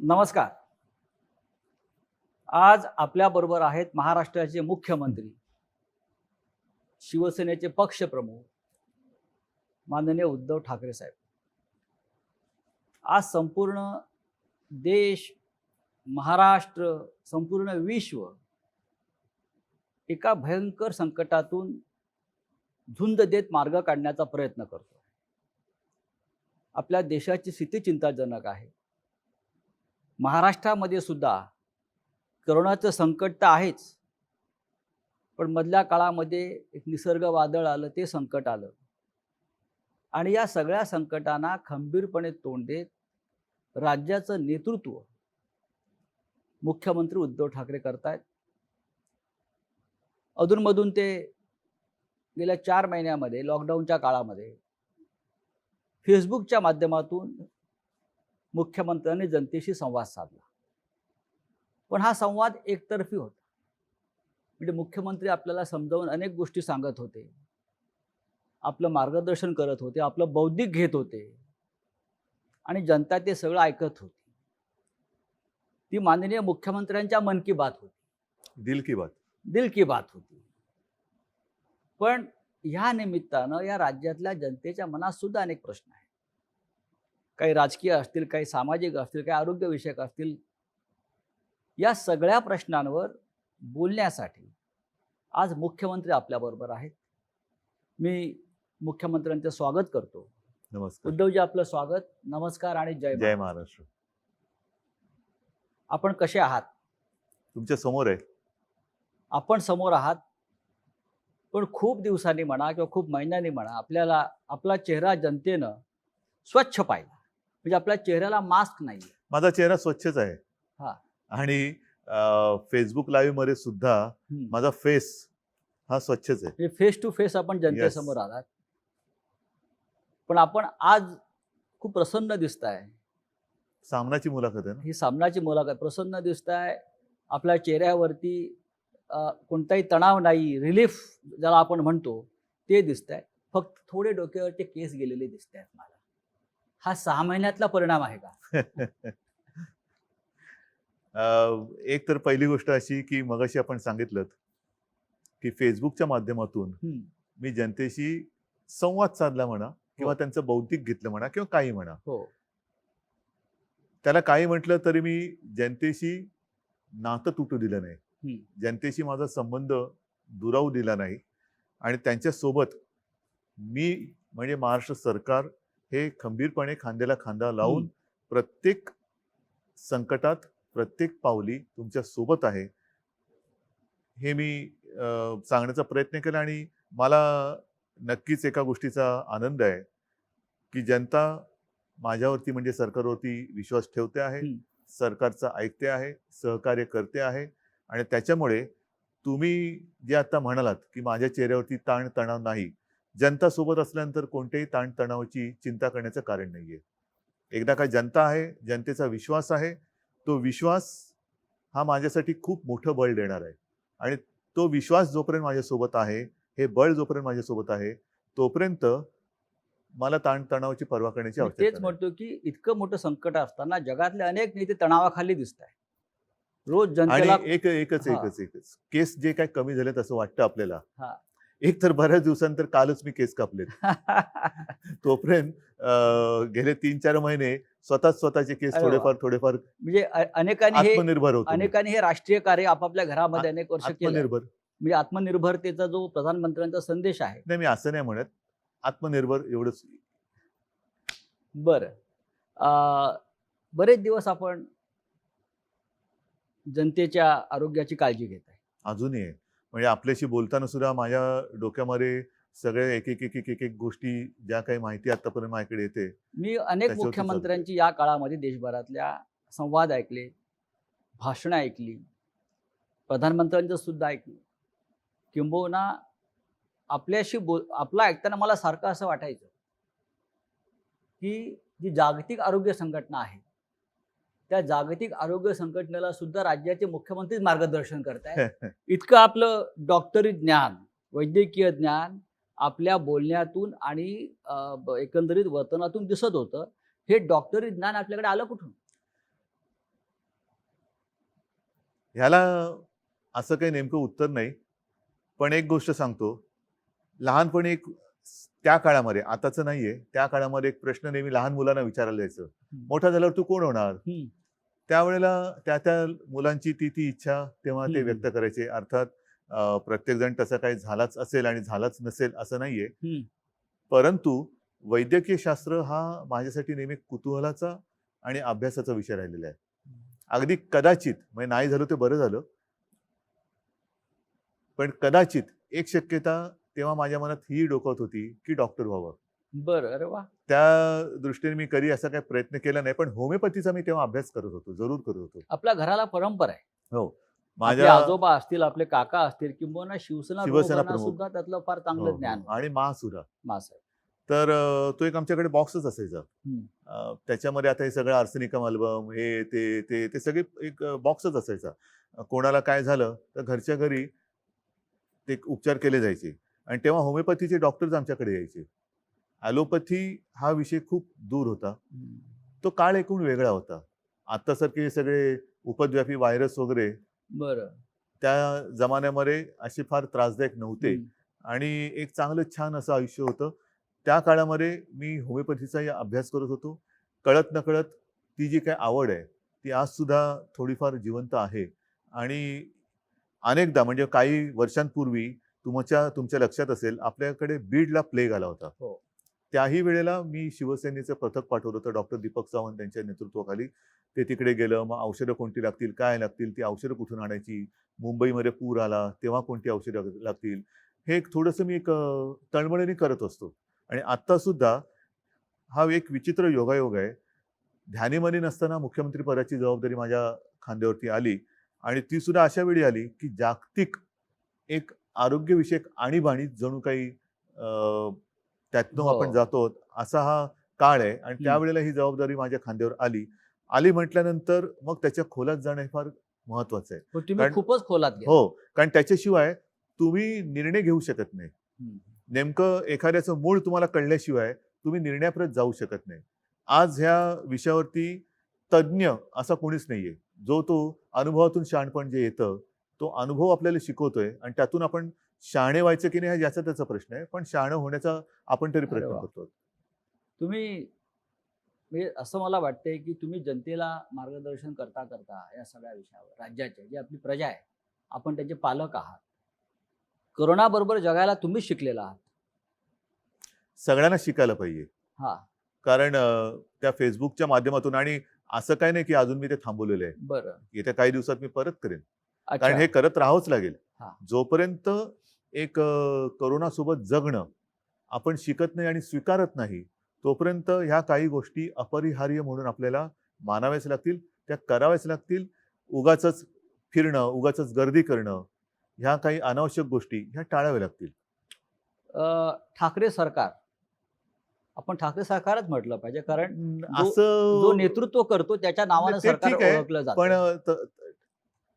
नमस्कार. आज आपल्याबरोबर आहेत महाराष्ट्राचे मुख्यमंत्री, शिवसेनेचे पक्षप्रमुख माननीय उद्धव ठाकरे साहेब. आज संपूर्ण देश, महाराष्ट्र, संपूर्ण विश्व एका भयंकर संकटातून झुंज देत मार्ग काढण्याचा प्रयत्न करतो. आपल्या देशाची स्थिती चिंताजनक आहे. महाराष्ट्रामध्ये सुद्धा करोनाचं संकट तर आहेच, पण मधल्या काळामध्ये एक निसर्ग वादळ आलं, ते संकट आलं आणि या सगळ्या संकटांना खंबीरपणे तोंड देत राज्याचं नेतृत्व मुख्यमंत्री उद्धव ठाकरे करतायत. अधूनमधून ते गेल्या 4 महिन्यामध्ये लॉकडाऊनच्या काळामध्ये फेसबुकच्या माध्यमातून मुख्यमंत्र्यांनी जनतेशी संवाद साधला. पण हा संवाद एकतर्फी होता. म्हणजे मुख्यमंत्री आपल्याला समजावून अनेक गोष्टी सांगत होते, आपलं मार्गदर्शन करत होते, आपलं बौद्धिक घेत होते आणि जनता ते सगळं ऐकत होती. ती माननीय मुख्यमंत्र्यांच्या मन की बात होती, दिल की बात. दिल की बात होती. पण ह्या निमित्तानं या राज्यातल्या जनतेच्या मनात सुद्धा अनेक प्रश्न आहेत. काही राजकीय असतील, काही सामाजिक असतील, काही आरोग्यविषयक असतील. या सगळ्या प्रश्नांवर बोलण्यासाठी आज मुख्यमंत्री आपल्याबरोबर आहेत. मी मुख्यमंत्र्यांचं स्वागत करतो. नमस्कार. उद्धवजी, आपलं स्वागत. नमस्कार आणि जय जय महाराष्ट्र. आपण कसे आहात? तुमच्या समोर आहे. आपण समोर आहात, पण खूप दिवसांनी म्हणा किंवा खूप महिन्यांनी म्हणा आपल्याला आपला चेहरा जनतेनं स्वच्छ पाहिला. म्हणजे आपल्या चेहऱ्याला मास्क नाही. माझा चेहरा स्वच्छच आहे. हा. आणि फेसबुक लाईव्ह मध्ये सुद्धा माझा फेस हा स्वच्छच आहे. फेस टू फेस आपण जनतेसमोर आलात. पण आपण आज खूप प्रसन्न दिसताय. सामनाची मुलाखत आहे ना. ही सामनाची मुलाखत. प्रसन्न दिसताय. आपल्या चेहऱ्यावरती कोणताही तणाव नाही, रिलीफ ज्याला आपण म्हणतो ते दिसतंय. फक्त थोडे डोक्यावरचे केस गेलेले दिसत आहेत मला. हा 6 महिन्यातला परिणाम आहे का? एक तर पहिली गोष्ट अशी की मगाशी आपण सांगितलं की फेसबुकच्या माध्यमातून मी जनतेशी संवाद साधला म्हणा किंवा त्यांचं बौद्धिक घेतलं म्हणा किंवा काही म्हणा. हो. त्याला काही म्हटलं तरी मी जनतेशी नातं तुटू दिलं नाही. जनतेशी माझा संबंध दुरावू दिला नाही आणि त्यांच्यासोबत मी म्हणजे महाराष्ट्र सरकार हे खंबीरपणे खांद्याला खांदा लावून प्रत्येक संकटात प्रत्येक पावली तुमच्या सोबत आहे हे मी सांगण्याचा प्रयत्न केला. आणि मला नक्कीच एका गोष्टीचा आनंद आहे की जनता माझ्यावरती म्हणजे सरकारवरती विश्वास ठेवते आहे, सरकारचं ऐकते आहे, सहकार्य करते आहे. आणि त्याच्यामुळे तुम्ही जे आता म्हणालात की माझ्या चेहऱ्यावरती ताण तणाव नाही, जनता सोबत असल्यानंतर कोणत्याही ताण तणावाची चिंता करण्याचं कारण नाहीये. एकदा काय जनता आहे, जनतेचा विश्वास आहे, तो विश्वास हा माझ्यासाठी खूप मोठं बळ देणार आहे. आणि तो विश्वास जोपर्यंत माझ्यासोबत आहे, हे बळ जोपर्यंत माझ्यासोबत आहे, तोपर्यंत मला ताण तणावाची पर्वा करण्याची आवश्यकता नाही. तेच म्हणतो की इतकं मोठं संकट असताना जगातले अनेक नेते तणावाखाली दिसत आहेत. रोज जनतेला आणि एकच केस जे काय कमी झालेत असं वाटतं आपल्याला. एक तर बऱ्याच दिवसांतर कालच मी केस कापलेत. तोपर्यंत गेले 3-4 महिने स्वतःचे केस थोडेफार म्हणजे आत्मनिर्भर होतो. अनेकांनी हे राष्ट्रीय कार्य आपापल्या घरामध्ये अनेक वर्ष केलं. आत्मनिर्भर म्हणजे आत्मनिर्भरतेचा जो प्रधानमंत्र्यांचा संदेश आहे. नाही, मी असं नाही म्हणत, आत्मनिर्भर एवढंच. बरं. बरेच दिवस आपण जनतेच्या आरोग्याची काळजी घेत आहे. अजूनही आहे. म्हणजे आपल्याशी बोलताना सुद्धा माझ्या डोक्यामध्ये सगळे एक गोष्टी ज्या काही माहिती आतापर्यंत माझ्याकडे येते. मी अनेक मुख्यमंत्र्यांची या काळामध्ये देशभरातल्या संवाद ऐकले, भाषणं ऐकली, प्रधानमंत्र्यांचं सुद्धा ऐकलं. किंबहुना आपल्याशी आपलं ऐकताना मला सारखं असं वाटायचं की जी जागतिक आरोग्य संघटना आहे, त्या जागतिक आरोग्य संघटनेला सुद्धा राज्याचे मुख्यमंत्रीच मार्गदर्शन करतायत. इतकं आपलं डॉक्टरी ज्ञान, वैद्यकीय ज्ञान आपल्या बोलण्यातून आणि एकंदरीत वर्तनातून दिसत होतं. हे डॉक्टरी ज्ञान आपल्याकडे आलं कुठून? ह्याला असं काही नेमकं उत्तर नाही. पण एक गोष्ट सांगतो, लहानपणी एक त्या काळामध्ये, आताचं नाहीये, त्या काळामध्ये एक प्रश्न नेहमी लहान मुलांना विचारला जायचं, मोठा झाल्यावर तू कोण होणार? त्यावेळेला त्या मुलांची ती इच्छा तेव्हा ते व्यक्त करायचे. अर्थात प्रत्येक जण तसं काही झालाच असेल आणि झालाच नसेल असं नाहीये. परंतु वैद्यकीय शास्त्र हा माझ्यासाठी नेहमी कुतूहलाचा आणि अभ्यासाचा विषय राहिलेला आहे. अगदी कदाचित, म्हणजे नाही झालं ते बरं झालं, पण कदाचित एक शक्यता तेव्हा माझ्या मनात ही डोकवत होती की डॉक्टर व्हावं. बरं, अरे वा. त्या दृष्टीने मी कधी असा काही प्रयत्न केला नाही, पण होमिओपॅथीचा मी तेव्हा अभ्यास करत होतो, जरूर करत होतो. आपल्या घराला परंपरा आहे. हो, आपले माझ्या आजोबा असतील, आपले काका असतील, किंबहुना शिवसेना शिवसेना प्रमुखांना प्रमुख. सुद्धा त्यातलं फार हो, चांगलं हो. ज्ञान आणि मासुरा. मास आहे. तर तो एक आमच्याकडे बॉक्सच असायचा. त्याच्यामध्ये आता हे सगळं आर्सेनिकम अल्बम, हे ते ते ते सगळे एक बॉक्सच असायचा. कोणाला काय झालं तर घरच्या घरी ते उपचार केले जायचे. आणि तेव्हा होमिओपॅथीचे डॉक्टर्स आमच्याकडे यायचे. ॲलोपॅथी हा विषय खूप दूर होता. तो काळ एकूण वेगळा होता. आत्तासारखे सगळे उपद्व्यापी व्हायरस वगैरे बरं. त्या जमान्यामध्ये असे फार त्रासदायक नव्हते. आणि एक चांगलं छान असं आयुष्य होतं. त्या काळामध्ये मी होमिओपॅथीचाही अभ्यास करत होतो. कळत नकळत ती जी काही आवड आहे, ती आज सुद्धा थोडीफार जिवंत आहे. आणि अनेकदा, म्हणजे काही वर्षांपूर्वी तुमच्या लक्षात असेल, आपल्याकडे बीडला प्लेग आला होता. हो. त्याही वेळेला मी शिवसेनेचं पथक पाठवलं होतं डॉक्टर दीपक सावंत यांच्या नेतृत्वाखाली. ते तिकडे गेलं. मग औषधं कोणती लागतील, काय लागतील, ती औषधं कुठून आणायची, मुंबईमध्ये पूर आला तेव्हा कोणती औषधं लागतील, हे एक थोडंसं मी एक तळमळीने करत असतो. आणि आत्ता सुद्धा हा एक विचित्र योगायोग आहे. ध्यानीमनी नसताना मुख्यमंत्री पदाची जबाबदारी माझ्या खांद्यावरती आली. आणि ती सुद्धा अशा वेळी आली की जागतिक एक आरोग्यविषयक आणीबाणी जणू काही त्यातनं आपण जातो असा हा काळ आहे. आणि त्यावेळेला ही जबाबदारी माझ्या खांद्यावर आली म्हटल्यानंतर मग त्याच्या खोलात जाणं हे फार महत्वाचं आहे. तुम्ही खूपच खोलात गेला. हो, कारण त्याच्याशिवाय तुम्ही निर्णय घेऊ शकत नाही. नेमकं एखाद्याचं मूळ तुम्हाला कळल्याशिवाय तुम्ही निर्णयापर्यंत जाऊ शकत नाही. आज ह्या विषयावरती तज्ज्ञ असा कोणीच नाहीये. जो तो अनुभवातून शहाणपण जे येतं, तो अनुभव आपल्याला शिकवतोय आणि त्यातून आपण शहाणे व्हायचं की नाही हा ज्याचा त्याचा प्रश्न आहे, पण शहाणं होण्याचा आपण तरी प्रयत्न करतो. तुम्ही, म्हणजे असं मला वाटतंय की तुम्ही जनतेला मार्गदर्शन करता करता या सगळ्या विषयावर, राज्याचे जी आपली प्रजा आहे, आपण त्याचे पालक आहात. कोरोना बरोबर जगायला तुम्ही शिकलेला आहात. सगळ्यांना शिकायला पाहिजे. कारण त्या फेसबुकच्या माध्यमातून, आणि असं काही नाही की अजून मी ते थांबवलेलं आहे. बरं. येत्या काही दिवसात मी परत करेन. कारण हे करत राहावंच लागेल. जोपर्यंत एक कोरोना सोबत जगणं आपण शिकत नाही आणि स्वीकारत नाही, तोपर्यंत ह्या काही गोष्टी अपरिहार्य म्हणून आपल्याला मानाव्याच लागतील, त्या कराव्याच लागतील. उगाचच फिरणं, उगाचच गर्दी करणं, ह्या काही अनावश्यक गोष्टी ह्या टाळाव्या लागतील. ठाकरे सरकार, आपण ठाकरे सरकारच म्हटलं पाहिजे, कारण जो असं नेतृत्व करतो त्याच्या नावानं ते सरकार ठीक आहे, ओळखलं जातं. पण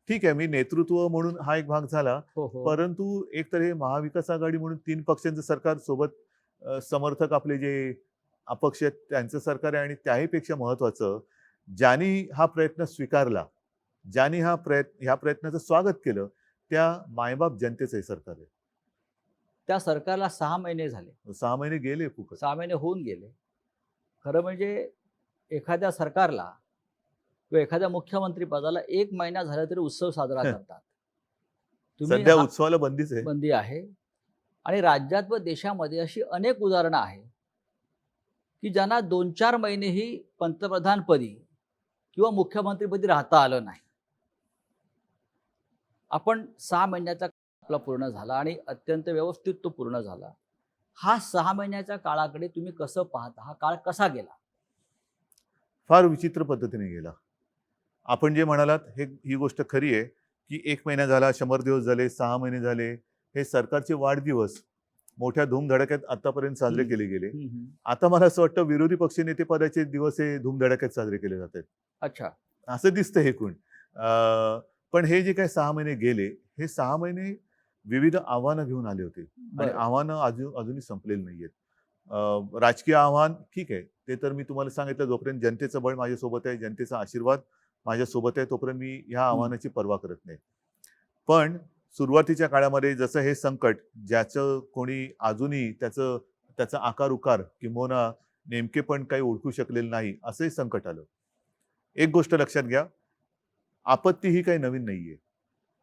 ठीक आहे, मी नेतृत्व म्हणून हा एक भाग झाला. परंतु एक तर हे महाविकास आघाडी म्हणून 3 पक्षांचं सरकार सोबत समर्थक आपले जे अपक्ष आहेत त्यांचं सरकार आहे. आणि त्याहीपेक्षा महत्वाचं, ज्यांनी हा प्रयत्न स्वीकारला, ज्यांनी ह्या प्रयत्नाचं स्वागत केलं, त्या मायबाप जनतेचं हे सरकार आहे. त्या सरकारला 6 महिने झाले. 6 महिने गेले फुकट. 6 महिने होऊन गेले. खरं म्हणजे एखाद्या सरकारला किंवा एखाद्या मुख्यमंत्री पदाला 1 महिना झाला तरी उत्सव साजरा करतात. सध्या उत्सवाला बंदीच आहे. बंदी आहे. आणि राज्यात व देशामध्ये अशी अनेक उदाहरणं आहेत की ज्यांना 2-4 महिनेही पंतप्रधानपदी किंवा मुख्यमंत्रीपदी राहता आलं नाही. आपण 6 महिन्याचा आपला पूर्ण झाला आणि अत्यंत व्यवस्थित तो पूर्ण झाला. हा 6 महिन्याच्या काळाकडे तुम्ही कसं पाहता? हा काळ कसा गेला? फार विचित्र पद्धतीने गेला. आपण जे म्हणालात ही गोष्ट खरी आहे की 1 महिना झाला, 100 दिवस झाले, 6 महिने झाले. हे सरकारचे वाढदिवस मोठ्या धूमधडाक्यात आतापर्यंत साजरे केले गेले. आता मला असं वाटतं विरोधी पक्षनेते पदाचे दिवस हे धूमधडाक्यात साजरे केले जातात. अच्छा, असं दिसतं हे कोण. पण हे जे काही 6 महिने गेले, हे 6 महिने विविध आव्हानं घेऊन आले होते. आणि आव्हानं अजूनही संपलेली नाहीयेत. राजकीय आव्हान ठीक आहे, ते तर मी तुम्हाला सांगितलं, जोपर्यंत जनतेचं बळ माझ्यासोबत आहे, जनतेचा आशीर्वाद माझ्यासोबत आहे तोपर्यंत मी ह्या आव्हानाची पर्वा करत नाही. पण सुरुवातीच्या काळामध्ये जसं हे संकट ज्याचं कोणी अजूनही त्याचा आकार उकार किंबहुना नेमके पण काही ओळखू शकलेलं नाही असंही संकट आलं. एक गोष्ट लक्षात घ्या, आपत्ती ही काही नवीन नाहीये.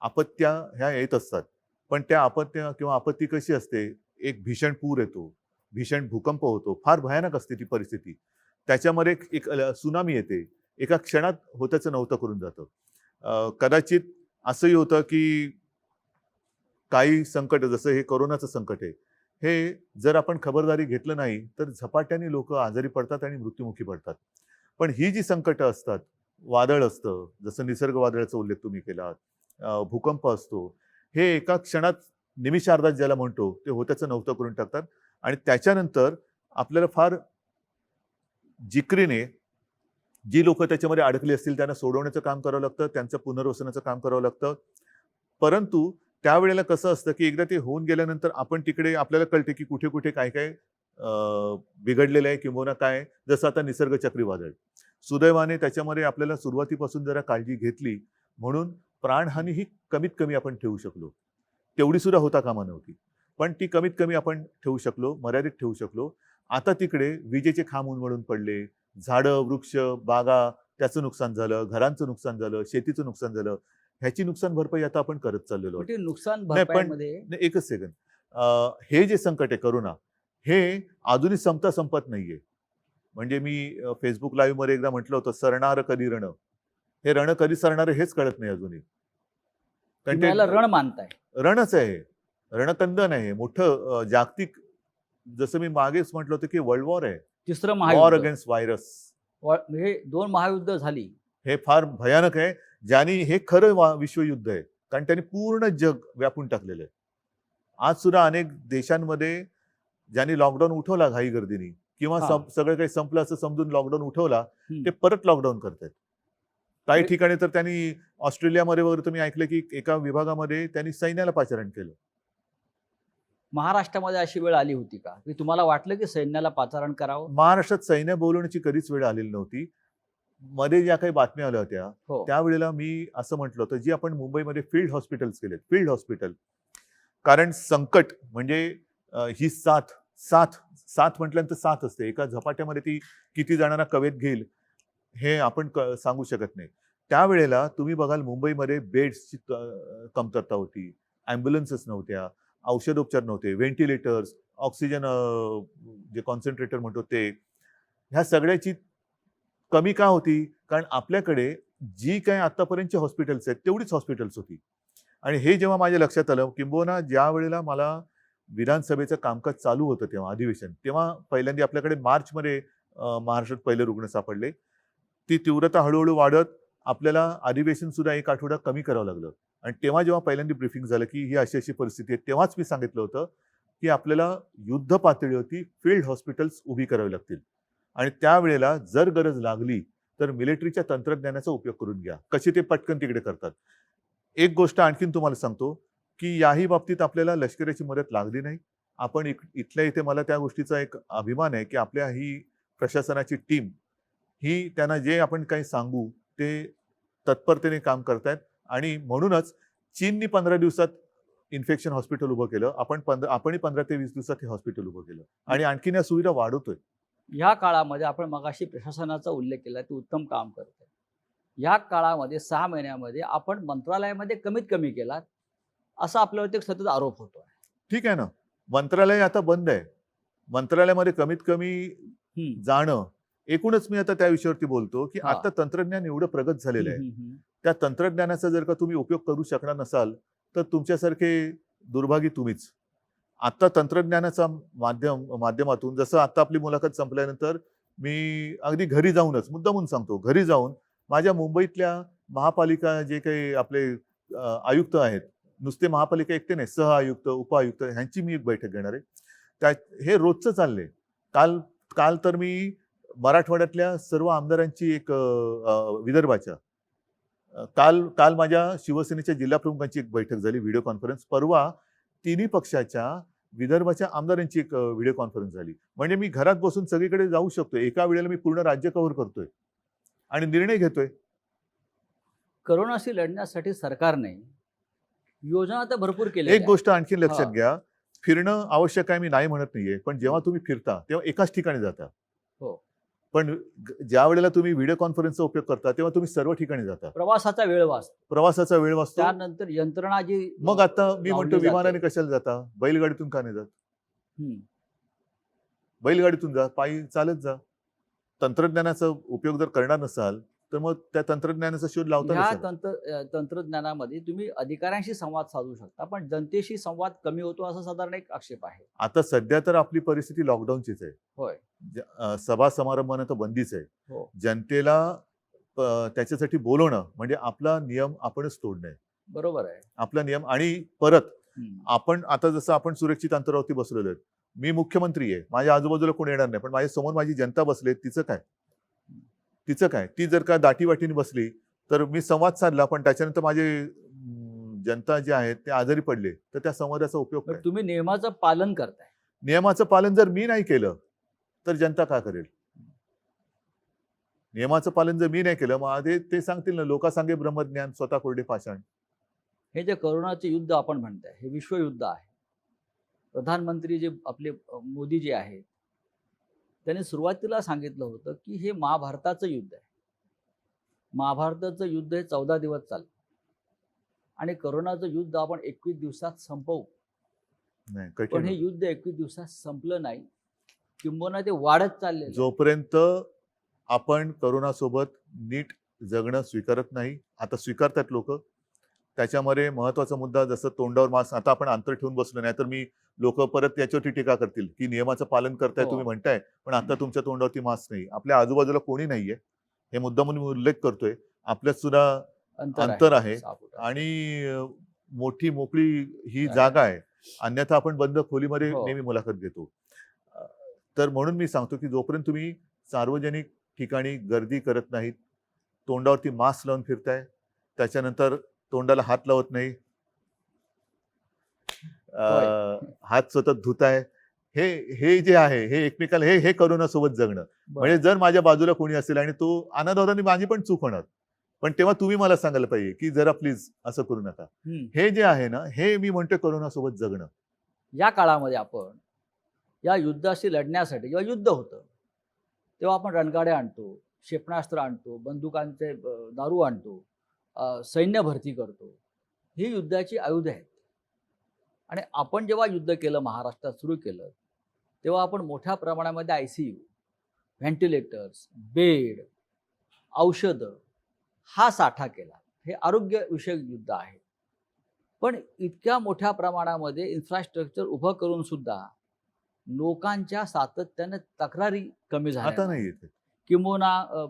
आपत्त्या ह्या येत असतात. पण त्या आपत्त्या किंवा आपत्ती कशी असते, एक भीषण पूर येतो, भीषण भूकंप होतो, फार भयानक असते ती परिस्थिती. त्याच्यामध्ये एक सुनामी येते, एका क्षणात होत्याचं नव्हतं करून जातं. कदाचित असंही होतं की काही संकट जसं हे कोरोनाचं संकट आहे, हे जर आपण खबरदारी घेतलं नाही तर झपाट्याने लोक आजारी पडतात आणि मृत्युमुखी पडतात. पण ही जी संकटं असतात, वादळ असतं, जसं निसर्ग वादळाचा उल्लेख तुम्ही केला, भूकंप असतो, हे एका क्षणात निमिषार्धात ज्याला म्हणतो ते होत्याचं नव्हतं करून टाकतात. आणि त्याच्यानंतर आपल्याला फार जिकरीने जी लोक त्याच्यामध्ये अडकली असतील त्यांना सोडवण्याचं काम करावं लागतं, त्यांचं पुनर्वसनाचं काम करावं लागतं. परंतु त्यावेळेला कसं असतं की एकदा ते होऊन गेल्यानंतर आपण तिकडे आपल्याला कळते की कुठे कुठे काय काय बिघडलेलं आहे किंवा काय. जसं आता निसर्ग चक्रीवादळ, सुदैवाने त्याच्यामध्ये आपल्याला सुरुवातीपासून जरा काळजी घेतली म्हणून प्राणहानी ही कमीत कमी आपण ठेवू शकलो. तेवढी सुद्धा होता कामा नव्हती, पण ती कमीत कमी आपण ठेवू शकलो, मर्यादित ठेवू शकलो. आता तिकडे विजेचे खांब उन्मळून पडले, झाडं वृक्ष बागा त्याचं नुकसान झालं, घरांचं नुकसान झालं, शेतीचं नुकसान झालं. ह्याची नुकसान भरपाई आता आपण करत चाललेलो आहोत. नुकसान नाही पण भरपाईमध्ये नाही, एकच सेकंद. हे जे संकट आहे करोना, हे अजूनही संपत नाहीये. म्हणजे मी फेसबुक लाईव्ह मध्ये एकदा म्हटलं होतं, सरणार कधी रण. हे रण कधी सरणार हेच कळत नाही अजूनही. कारण तुम्ही याला रण मानताय. रणच आहे, रणकंदन आहे मोठं, जागतिक. जसं मी मागेच म्हटलं होतं की वर्ल्ड वॉर आहे, तिसरं वॉर महायुद्ध, अगेन्स्ट व्हायरस. हे 2 महायुद्ध झाली. हे फार भयानक आहे, ज्याने हे खरं विश्वयुद्ध आहे, कारण त्यांनी पूर्ण जग व्यापून टाकलेलं आहे. आज सुद्धा अनेक देशांमध्ये ज्यांनी लॉकडाऊन उठवला घाई गर्दीने किंवा हा. सगळं काही संपलं असं समजून लॉकडाऊन उठवला, हम्म. ते परत लॉकडाऊन करतायत. काही हे- ठिकाणी तर त्यांनी ऑस्ट्रेलियामध्ये वगैरे तुम्ही ऐकलं की एका विभागामध्ये त्यांनी सैन्याला पाचारण केलं. महाराष्ट्रामध्ये अशी वेळ आली होती का की तुम्हाला वाटलं की सैन्याला पाचारण करावं? महाराष्ट्रात सैन्य बोलवण्याची कधीच वेळ आलेली नव्हती. मध्ये ज्या काही बातम्या आल्या होत्या हो. त्यावेळेला मी असं म्हटलं होतं, जी आपण मुंबईमध्ये फील्ड हॉस्पिटल्स केलेत, फील्ड हॉस्पिटल. कारण संकट म्हणजे ही साथ साथ साथ म्हटल्यानंतर साथ असते. एका झपाट्यामध्ये ती किती जणांना कवेत घेईल हे आपण सांगू शकत नाही. त्यावेळेला तुम्ही बघाल मुंबईमध्ये बेड्सची कमतरता होती, ॲम्ब्युलन्सेस नव्हत्या, औषधोपचार नव्हते, व्हेंटिलेटर्स, ऑक्सिजन जे कॉन्सन्ट्रेटर म्हणतो ते. ह्या सगळ्याची कमी का होती? कारण आपल्याकडे जी काही आतापर्यंतची हॉस्पिटल्स आहेत तेवढीच हॉस्पिटल्स होती. आणि हे जेव्हा माझ्या लक्षात आलं, किंबहुना ज्या वेळेला मला विधानसभेचं कामकाज चालू होतं तेव्हा अधिवेशन, तेव्हा पहिल्यांदा आपल्याकडे मार्चमध्ये महाराष्ट्रात पहिले रुग्ण सापडले. ती तीव्रता हळूहळू वाढत आपल्याला अधिवेशन सुद्धा 1 आठवडा कमी करावं लागलं. आणि तेव्हा जेव्हा पहिल्यांदा ब्रीफिंग झालं की ही अशी अशी परिस्थिती आहे, तेव्हाच मी सांगितलं होतं की आपल्याला युद्ध पातळीवरती फील्ड हॉस्पिटल्स उभी करावी लागतील. आणि त्यावेळेला जर गरज लागली तर मिलिटरीच्या तंत्रज्ञानाचा उपयोग करून घ्या. कसे ते पटकन तिकडे करतात. एक गोष्ट आणखीन तुम्हाला सांगतो की याही बाबतीत आपल्याला लष्कराची मदत लागली नाही. आपण इथल्या इथे मला त्या गोष्टीचा एक अभिमान आहे की आपल्या ही प्रशासनाची टीम ही त्यांना जे आपण काही सांगू ते तत्परतेने काम करतायत. आणि म्हणूनच चीननी 15 दिवसात इन्फेक्शन हॉस्पिटल उभं केलं. आपणही 15 ते 20 दिवसात हे हॉस्पिटल उभं केलं आणि आणखीन या सुविधा वाढवतोय. या काळामध्ये आपण मगाशी प्रशासनाचा उल्लेख केला, ते उत्तम काम करते. या काळामध्ये 6 महिन्यामध्ये आपण मंत्रालयामध्ये कमीत कमी केलात असा आपल्यावरती एक सतत आरोप होतो आहे. ठीक आहे ना, मंत्रालय आता बंद आहे. मंत्रालयामध्ये कमीत कमी जाणं, एकूणच मी आता त्या विषयावरती बोलतो की आता तंत्रज्ञान एवढं प्रगत झालेलं आहे. त्या तंत्रज्ञानाचा जर का तुम्ही उपयोग करू शकणार नसाल तर तुमच्यासारखे दुर्भागी तुम्हीच. आता तंत्रज्ञानाचा माध्यमातून, जसं आता आपली मुलाखत संपल्यानंतर मी अगदी घरी जाऊनच मुद्दामून सांगतो, घरी जाऊन माझ्या मुंबईतल्या महापालिका जे काही आपले आयुक्त आहेत, नुसते महापालिका एकटे नाही, सहआयुक्त उपआयुक्त ह्यांची मी एक बैठक घेणार आहे. हे रोजचं चाललंय. काल तर मी मराठवाड्यातल्या सर्व आमदारांची एक विदर्भाच्या काल माझ्या शिवसेनेच्या जिल्हा प्रमुखांची एक बैठक झाली, व्हिडिओ कॉन्फरन्स. परवा तिन्ही पक्षाच्या विदर्भाच्या आमदारांची एक व्हिडिओ कॉन्फरन्स झाली. म्हणजे मी घरात बसून सगळीकडे जाऊ शकतोय. एका वेळेला मी पूर्ण राज्य कव्हर करतोय आणि निर्णय घेतोय. करोनाशी लढण्यासाठी सरकारने योजना तर भरपूर केल्या एक गोष्ट आणखी लक्षात हा. घ्या, फिरणं आवश्यक आहे मी नाही म्हणत नाहीये, पण जेव्हा तुम्ही फिरता तेव्हा एकाच ठिकाणी जाता. हो. पण ज्या वेळेला तुम्ही व्हिडिओ कॉन्फरन्सचा उपयोग करता तेव्हा तुम्ही सर्व ठिकाणी जाता. प्रवासाचा वेळ वाचतो, प्रवासाचा वेळ वाचतो. त्यानंतर यंत्रणा जी मग आता मी म्हणतो लावली विमानाने जाते. कशाला जाता? बैलगाडीतून का नाही जात? हम्म. बैलगाडीतून जा, पायी चालत जा. तंत्रज्ञानाचा उपयोग जर करणार नसाल तर मग त्या तंत्रज्ञानाचा शोध लावता ह्या कशाला? तंत्रज्ञानामध्ये तुम्ही अधिकाऱ्यांशी संवाद साधू शकता, पण जनतेशी संवाद कमी होतो असा साधारण एक आक्षेप आहे. आता सध्या तर आपली परिस्थिती लॉकडाऊनचीच आहे. होय. सभा समारंभानं तर बंदीच आहे. हो. जनतेला त्याच्यासाठी बोलवणं म्हणजे आपला नियम आपणच तोडणं आहे. बरोबर आहे. आपला नियम आणि परत हम्म. आपण आता जसं आपण सुरक्षित अंतरावरती बसलेलो आहेत. मी मुख्यमंत्री आहे, माझ्या आजूबाजूला कोण येणार नाही, पण माझ्या समोर माझी जनता बसली आहे, तिचं काय? तिचं काय? ती जर का दाटीवाटीने बसली तर मी संवाद साधला, पण त्याच्यानंतर माझे जनता जे आहेत ते आजारी पडले तर त्या संवादाचा उपयोग पण काय? तुम्ही नियमाचं पालन करताय. नियमाचं पालन जर मी नाही केलं तर जनता का करेल? नियमाचं पालन जर मी नाही केलं मग ते सांगतील ना, लोका सांगे ब्रह्मज्ञान स्वतः कोरडे पाषाण. हे जे करोनाचे युद्ध आपण म्हणताय हे विश्वयुद्ध आहे. प्रधानमंत्री जे आपले मोदी जे आहेत त्यांनी सुरुवातीला सांगितलं होतं की हे महाभारताचं युद्ध आहे. महाभारताचं युद्ध हे 14 दिवस चाललं आणि करोनाचं युद्ध आपण 21 दिवसात संपवू. नाही, पण कठीण हे होतं. युद्ध 21 दिवसात संपलं नाही, किंबहुना ते वाढत चालले. जोपर्यंत आपण करोनासोबत नीट जगणं स्वीकारत नाही, आता स्वीकारतात लोक. त्याच्यामध्ये महत्वाचा मुद्दा जसं तोंडावर मास्क, आता आपण अंतर ठेवून बसलो नाही तर मी लोक परत याच्यावरती टीका करतील की नियमाचं पालन करताय हो. तुम्ही म्हणताय, पण आता तुमच्या तोंडावरती मास्क नाही. आपल्या आजूबाजूला कोणी नाहीये, हे मुद्दामून मी उल्लेख करतोय. आपल्यात सुद्धा अंतर आहे 6 फुट. आणि मोठी मोकळी ही आहे. जागा आहे. अन्यथा आपण बंद खोलीमध्ये हो. नेहमी मुलाखत घेतो. तर म्हणून मी सांगतो की जोपर्यंत तुम्ही सार्वजनिक ठिकाणी गर्दी करत नाहीत, तोंडावरती मास्क लावून फिरताय, त्याच्यानंतर तोंडाला हात लावत नाही, हात सतत धुताय, हे जे आहे हे एकमेकाला हे करोना सोबत जगणं. म्हणजे जर माझ्या बाजूला कोणी असेल आणि तो अनादराने माझी पण चूक होणार, पण तेव्हा तुम्ही मला सांगायला पाहिजे की जरा प्लीज असं करू नका. हे जे आहे ना, हे मी म्हणतो करोना सोबत जगणं. या काळामध्ये आपण या युद्धाशी लढण्यासाठी जेव्हा युद्ध होतं तेव्हा आपण रणगाड्या आणतो, क्षेपणास्त्र आणतो, बंदुकांचे दारू आणतो, सैन्य भरती करतो. ही युद्धाची आयुधं आहेत. आणि आपण जेव्हा युद्ध केलं, महाराष्ट्रात सुरू केलं, तेव्हा आपण मोठ्या प्रमाणामध्ये ICU, व्हेंटिलेटर्स, बेड, औषधं हा साठा केला. हे आरोग्यविषयक युद्ध आहे. पण इतक्या मोठ्या प्रमाणामध्ये इन्फ्रास्ट्रक्चर उभं करून सुद्धा लोकांच्या सातत्याने तक्रारी कमी झाल्या आता नाहीत. नाही येते. किंबहुना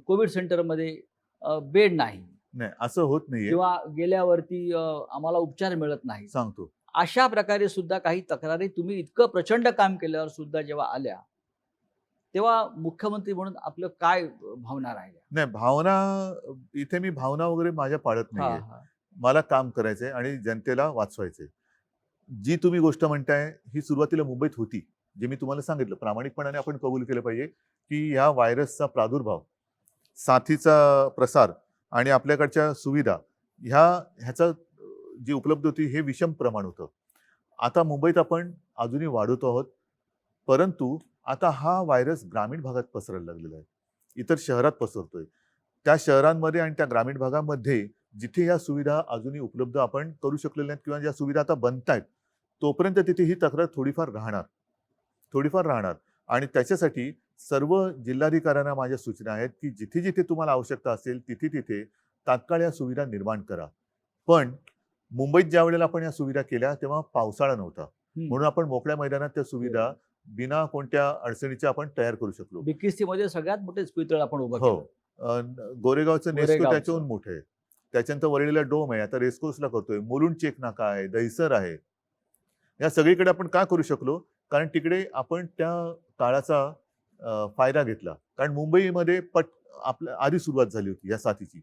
कोविड सेंटरमध्ये बेड नाही नाही, असं होत नाहीये. किंवा गेल्यावरती आम्हाला उपचार मिळत नाही. सांगतो, अशा प्रकारे सुद्धा काही तक्रारी तुम्ही इतकं प्रचंड काम केल्यावर सुद्धा जेव्हा आल्या तेव्हा मुख्यमंत्री म्हणून आपलं काय भावना राहिल्या? नाही भावना, इथे मी भावना वगैरे माझ्या पाळत नाहीये. मला काम करायचंय आणि जनतेला वाचवायचंय. जी तुम्ही गोष्ट म्हणताय ही सुरुवातीला मुंबईत होती, जे मी तुम्हाला सांगितलं. प्रामाणिकपणाने आपण कबूल केलं पाहिजे की ह्या व्हायरसचा प्रादुर्भाव, साथीचा प्रसार आणि आपल्याकडच्या सुविधा ह्याचा जी उपलब्ध होती हे विषम प्रमाण होतं. आता मुंबईत आपण अजूनही वाढवतो आहोत, परंतु आता हा व्हायरस ग्रामीण भागात पसरायला लागलेला आहे, इतर शहरात पसरतोय. त्या शहरांमध्ये आणि त्या ग्रामीण भागामध्ये जिथे या सुविधा अजूनही उपलब्ध आपण करू शकलेल्या नाहीत किंवा ज्या सुविधा आता बनतायत, तोपर्यंत तिथे ही तक्रार थोडीफार राहणार. आणि त्याच्यासाठी सर्व जिल्हाधिकाऱ्यांना माझ्या सूचना आहेत की जिथे जिथे तुम्हाला आवश्यकता असेल तिथे तिथे तात्काळ या सुविधा निर्माण करा. पण मुंबईत ज्या वेळेला आपण या सुविधा केल्या तेव्हा पावसाळा नव्हता, म्हणून आपण मोकळ्या मैदानात त्या सुविधा बिना कोणत्या अडचणीच्या आपण तयार करू शकलो. BKC मध्ये सगळ्यात मोठे इस्पितळ आपण उभं हो, केलं. गोरेगावचं नेस्को गोरेगावचं. त्याच्याहून मोठं आहे. त्याच्यानंतर वरळीला डोम आहे, आता रेस्कोर्सला करतोय, मुलुंड चेक नाका आहे, दहिसर आहे. या सगळीकडे आपण का करू शकलो? कारण तिकडे आपण त्या काळाचा फायदा घेतला. कारण मुंबईमध्ये आपल्या आधी सुरुवात झाली होती या साथीची.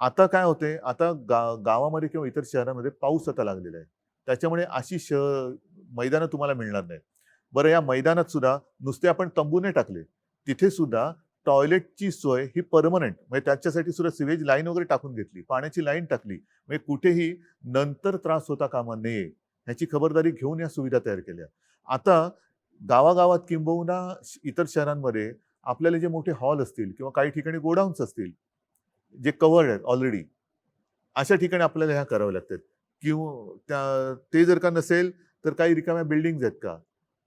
आता काय होते, आता गावामध्ये किंवा इतर शहरांमध्ये पाऊस आता लागलेला आहे, त्याच्यामुळे अशी मैदानं तुम्हाला मिळणार नाही. बरं, या मैदानात सुद्धा नुसते आपण तंबू नाही टाकले, तिथे सुद्धा टॉयलेटची सोय ही परमनंट, म्हणजे त्याच्यासाठी सुद्धा सिवेज लाईन वगैरे टाकून घेतली, पाण्याची लाईन टाकली, म्हणजे कुठेही नंतर त्रास होता कामा नये ह्याची खबरदारी घेऊन या सुविधा तयार केल्या. आता गावागावात किंबहुना इतर शहरांमध्ये आपल्याला जे मोठे हॉल असतील किंवा काही ठिकाणी गोडाऊन्स असतील जे कव्हर्ड आहेत ऑलरेडी, अशा ठिकाणी आपल्याला ह्या कराव्या लागतात. किंवा ते जर का नसेल तर काही रिकाम्या बिल्डिंग आहेत का,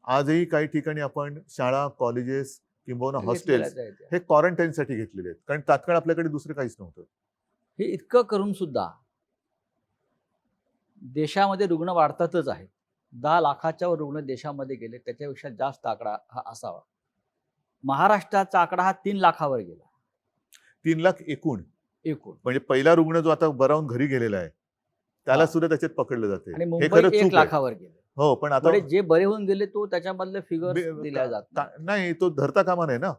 आजही काही ठिकाणी आपण शाळा, कॉलेजेस किंबहुना हॉस्टेल्स हे क्वारंटाईनसाठी घेतलेले आहेत, कारण तात्काळ आपल्याकडे दुसरं काहीच नव्हतं. हे इतकं करून सुद्धा देशामध्ये रुग्ण वाढतातच आहेत. 10 लाखाच्या वर रुग्ण देशामध्ये गेले, त्याच्यापेक्षा जास्त आकडा हा असावा. महाराष्ट्राचा आकडा हा 3 लाखावर गेला 3 लाख एकूण, एकूण. म्हणजे पहिला रुग्ण जो आता बरा होऊन घरी गेलेला आहे त्याला हा. सुद्धा त्याच्यात पकडलं जाते. आणि हे मुंबई खरं 1 चूक आहे. लाखावर गेले. हो, पण आता म्हणजे जे बरे होऊन गेले तो त्याच्यामधले फिगर दिल्या जात नाही. नाही, तो धरता कामा नये ना.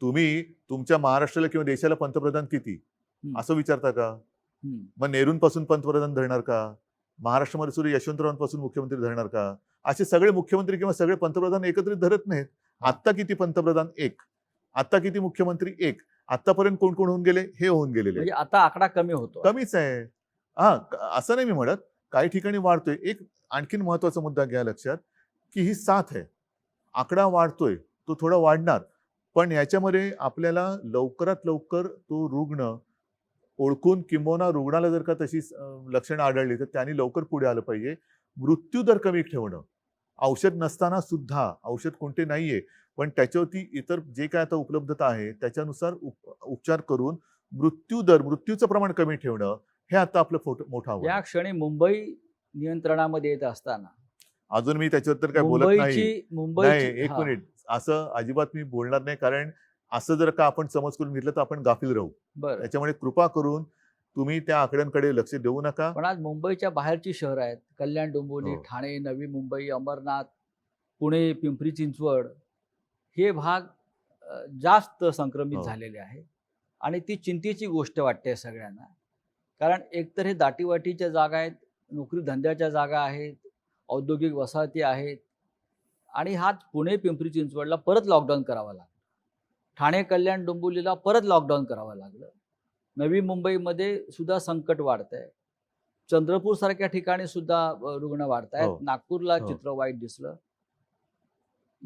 तुम्ही तुमच्या महाराष्ट्राला किंवा देशाला पंतप्रधान किती असं विचारता का? मग नेहरूंपासून पंतप्रधान धरणार का? महाराष्ट्रामध्ये सुद्धा यशवंतरावांपासून मुख्यमंत्री धरणार का? असे सगळे मुख्यमंत्री किंवा सगळे पंतप्रधान एकत्रित धरत नाहीत. आत्ता किती पंतप्रधान? 1. आत्ता किती मुख्यमंत्री? 1. आतापर्यंत कोण कोण होऊन गेले? हे होऊन गेलेले. म्हणजे आता आकडा कमी होतो. कमीच आहे. हा, असं नाही मी म्हणत, काही ठिकाणी वाढतोय. एक आणखीन महत्वाचा मुद्दा घ्या लक्षात, की ही साथ आहे, आकडा वाढतोय, तो थोडा वाढणार, पण याच्यामध्ये आपल्याला लवकरात लवकर तो रुग्ण ओळखून किंबहुना रुग्णाला जर का तशी लक्षणं आढळली तर त्यांनी लवकर पुढे आलं पाहिजे. मृत्यूदर कमी ठेवणं, औषध नसताना सुद्धा, औषध कोणते नाहीये पण त्याच्यावरती इतर जे काय आता उपलब्धता आहे त्याच्यानुसार उपचार करून मृत्यूचं प्रमाण कमी ठेवणं, हे आता आपलं मोठं आव्हान. या क्षणी मुंबई नियंत्रणामध्ये येत असताना अजून मी त्याच्यावर तर काय बोलत नाही. मुंबईची एक मिनिट, असं अजिबात मी बोलणार नाही, कारण असं जर का आपण समज करून घेतलं तर आपण गाफील राहू. त्याच्यामुळे कृपा करून तुम्ही त्या आकड्यांकडे लक्ष देऊ नका. पण आज मुंबईच्या बाहेरची शहर आहेत, कल्याण, डोंबिवली, हो. ठाणे, नवी मुंबई, अंबरनाथ, पुणे, पिंपरी चिंचवड हे भाग जास्त संक्रमित हो. झालेले आहे आणि ती चिंतेची गोष्ट वाटते सगळ्यांना. कारण एकतर हे दाटीवाटीच्या जागा आहेत, नोकरी धंद्याच्या जागा आहेत, औद्योगिक वसाहती आहेत आणि हाच पुणे, पिंपरी चिंचवडला परत लॉकडाऊन करावा लागला. ठाणे, कल्याण, डोंबिवलीला परत लॉकडाऊन करावं लागलं. नवी मुंबईमध्ये सुद्धा संकट वाढतंय. चंद्रपूर सारख्या ठिकाणी सुद्धा रुग्ण वाढतायत. हो. नागपूरला हो. चित्र वाईट दिसलं.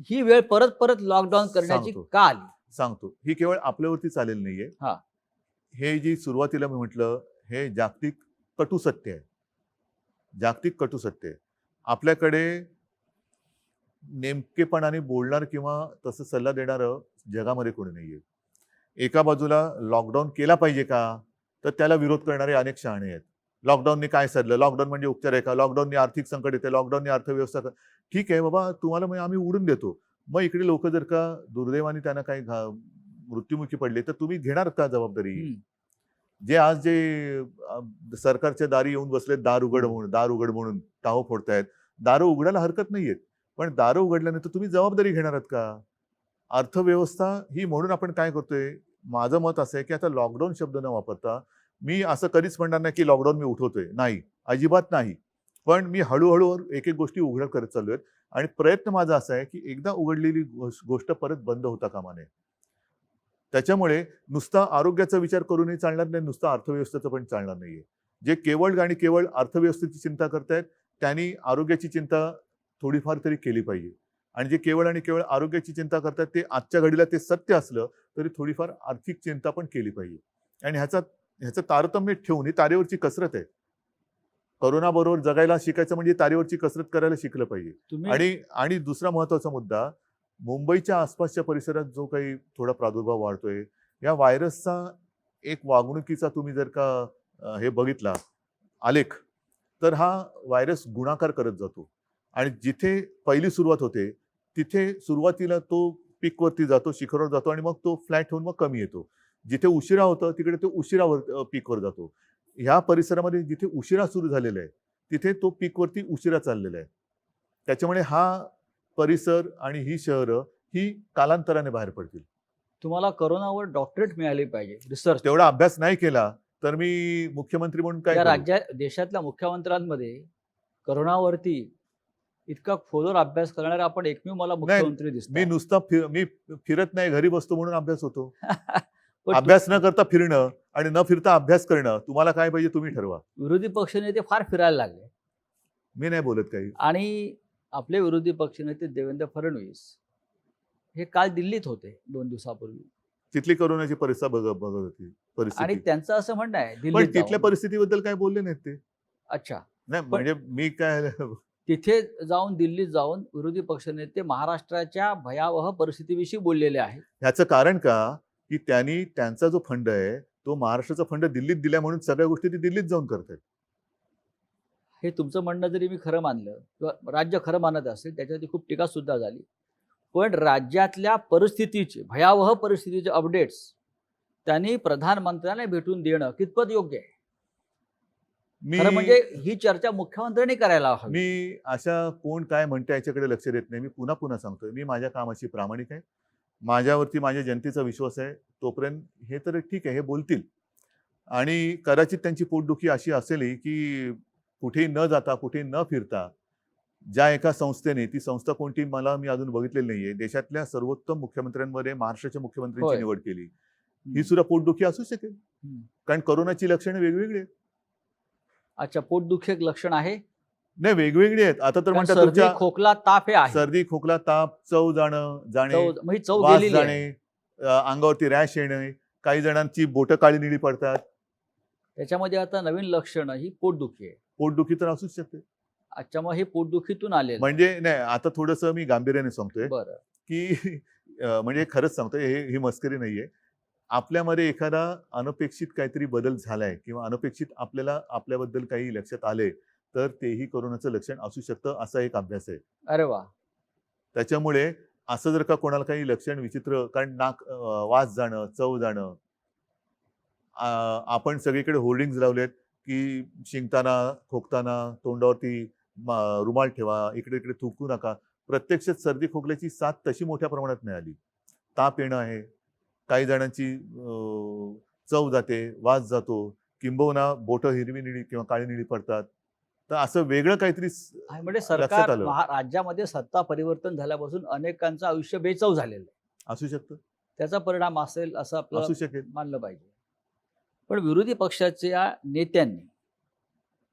ही वेळ परत परत लॉकडाऊन करण्याची का आली? सांगतो, ही केवळ आपल्यावरती चालेल नाहीये. हे जी सुरुवातीला मी म्हटलं, हे जागतिक कटू सत्य आहे. जागतिक कटू सत्य आहे. आपल्याकडे नेमकेपणाने बोलणार किंवा तसं सल्ला देणारं जगामध्ये कोणी नाहीये. एका बाजूला लॉकडाऊन केला पाहिजे का, तर त्याला विरोध करणारे अनेक शहाणे आहेत. लॉकडाऊनने काय सदलं? लॉकडाऊन म्हणजे उपचार आहे का? लॉकडाऊनने आर्थिक संकट येते, लॉकडाऊनने अर्थव्यवस्था. ठीक आहे बाबा, तुम्हाला मग आम्ही उडून देतो. मग इकडे लोक जर का दुर्दैवाने त्यांना काही मृत्युमुखी पडले तर तुम्ही घेणार का जबाबदारी? जे आज जे सरकारच्या दारी येऊन बसले दार उघड म्हणून टाहो फोडतायत, दारं उघडायला हरकत नाहीयेत, पण दारं उघडल्यानंतर तुम्ही जबाबदारी घेणार आहात का? अर्थव्यवस्था ही, म्हणून आपण काय करतोय, माझं मत असं आहे की आता लॉकडाऊन शब्द न वापरता, मी असं कधीच म्हणणार नाही की लॉकडाऊन मी उठवतोय, नाही, अजिबात नाही, पण मी हळूहळू एक एक गोष्टी उघड करत चाललोय आणि प्रयत्न माझा असा आहे की एकदा उघडलेली गोष्ट परत बंद होता कामा नये. त्याच्यामुळे नुसता आरोग्याचा विचार करूनही चालणार नाही, नुसता अर्थव्यवस्थेचं पण चालणार नाहीये. जे केवळ आणि केवळ अर्थव्यवस्थेची चिंता करतायत त्यांनी आरोग्याची चिंता थोडीफार तरी केली पाहिजे. आणि जे केवळ आणि केवळ आरोग्याची चिंता करतात ते आजच्या घडीला ते सत्य असलं तरी थोडीफार आर्थिक चिंता पण केली पाहिजे. आणि ह्याचं तारतम्य ठेवून, ही तारेवरची कसरत आहे. करोना बरोबर जगायला शिकायचं म्हणजे तारेवरची कसरत करायला शिकलं पाहिजे. आणि दुसरा महत्वाचा मुद्दा, मुंबईच्या आसपासच्या परिसरात जो काही थोडा प्रादुर्भाव वाढतोय, या व्हायरसचा एक वागणुकीचा तुम्ही जर का हे बघितला आलेख, तर हा व्हायरस गुणाकार करत जातो आणि जिथे पहिली सुरुवात होते तिथे सुरुवातीला तो पीकवरती जातो, शिखरावर जातो आणि मग तो फ्लॅट होऊन मग कमी येतो. जिथे उशिरा होतं तिकडे तो उशिरावर पीकवर जातो. ह्या परिसरामध्ये जिथे उशिरा सुरू झालेला आहे तिथे तो पीकवरती उशिरा चाललेला आहे. त्याच्यामुळे हा परिसर आणि ही शहरं ही कालांतराने बाहेर पडतील. तुम्हाला करोनावर डॉक्टरेट मिळाली पाहिजे, रिसर्च. तेवढा अभ्यास नाही केला तर मी मुख्यमंत्री म्हणून काय देशातल्या मुख्यमंत्र्यांमध्ये करोनावरती इतका खोलवर अभ्यास करणारा आपण एकमेव मला मुख्यमंत्री मी दिसतोय. नुसता मी फिरत नाही, घरी बसतो म्हणून अभ्यास होतो. पण अभ्यास न करता फिरणं आणि न फिरता अभ्यास करणं, तुम्हाला काय पाहिजे तुम्ही ठरवा. विरोधी पक्षनेते फार फिरायला लागले मी नाही बोलत काही. आणि आपले विरोधी पक्षनेते देवेंद्र फडणवीस हे काल दिल्लीत होते 2 दिवसापूर्वी तिथली करोनाची परिस्थिती बघत होती आणि परिस्थिती. त्यांचं असं म्हणणं आहे पण दिल्लीत तिथल्या जाऊन. परिस्थितीबद्दल काय बोलले नाहीत ते. अच्छा, नाही म्हणजे मी काय तिथे जाऊन दिल्लीत जाऊन विरोधी पक्षनेते महाराष्ट्राच्या भयावह परिस्थितीविषयी बोललेले आहेत. ह्याचं कारण का की त्यांनी त्यांचा जो फंड आहे तो महाराष्ट्राचा फंड दिल्लीत दिला म्हणून सगळ्या गोष्टी ते दिल्लीत जाऊन करतात. हे तुमचं म्हणणं जरी मी खरं मानलं किंवा राज्य खरं मानत असेल त्याच्यावरती खूप टीका सुद्धा झाली, पण राज्यातल्या परिस्थितीचे भयावह परिस्थितीचे अपडेट्स त्यांनी प्रधानमंत्र्यांना भेटून देणं कितपत योग्य आहे? खरं म्हणजे ही चर्चा मुख्यमंत्र्यांनी करायला हवी. मी अशा कोण काय म्हणते याच्याकडे लक्ष देत नाही. मी पुन्हा पुन्हा सांगतोय, मी माझ्या कामाशी प्रामाणिक आहे. माझ्यावरती माझ्या जनतेचा विश्वास आहे. तोपर्यंत हे तर ठीक आहे, हे बोलतील आणि कदाचित त्यांची पोटदुखी अशी असेल की कुठेही न जाता कुठेही न फिरता ज्या एका संस्थेने, ती संस्था कोणती मी अजून बघितलेली नाहीये, देशातल्या सर्वोत्तम मुख्यमंत्र्यांमध्ये महाराष्ट्राच्या मुख्यमंत्र्यांची होय. निवड केली. ही सुद्धा पोटदुखी असू शकेल, कारण करोनाची लक्षणं वेगवेगळी आहेत. अच्छा, पोटदुखी एक लक्षण आहे. नाही, वेगवेगळी आहेत. आता तर कारण म्हणतात सर्दी तुमच्या खोकला ताप हे आहे. सर्दी खोकला ताप, चव जाणे, म्हणजे चव वास गेलेली आहे. जाणे, अंगावरती रॅश येणे, काही जणांची बोटं काळी निळी पडतात. त्याच्यामध्ये आता नवीन लक्षण ही पोटदुखी आहे. पोटदुखी तर असूच शकते. अच्छा, मग हे पोटदुखीतून आलेलं म्हणजे नाही, आता थोडंसं मी गांभीर्याने सांगतोय बरं. की म्हणजे खरंच सांगतोय, ही मस्करी नाहीये. आपल्यामध्ये एखादा अनपेक्षित काहीतरी बदल झालाय किंवा अनपेक्षित आपल्याला आपल्याबद्दल काही लक्षात आले तर तेही कोरोनाचं लक्षण असू शकतं, असा एक अभ्यास आहे. अरे वा. त्याच्यामुळे असं जर का कोणाला काही लक्षण विचित्र, कारण वास जाणं, चव जाणं, आपण सगळीकडे होर्डिंग्स लावलेत की शिंकताना खोकताना तोंडावरती रुमाल ठेवा, इकडे इकडे थुंकू नका. प्रत्यक्षात सर्दी खोकल्याची साथ तशी मोठ्या प्रमाणात नाही आली. ताप येणं आहे, काही जणांची चव जाते, वास जातो, किंबहुना बोटं हिरवी निळी किंवा काळी निळी पडतात. तर असं वेगळं काहीतरी म्हणजे लक्षात सरकार आलं. राज्यामध्ये सत्ता परिवर्तन झाल्यापासून अनेकांचं आयुष्य बेचव झालेलं आहे. असू शकतं, त्याचा परिणाम असेल असं असू आपलं शकेल. मानलं पाहिजे. पण विरोधी पक्षाच्या नेत्यांनी,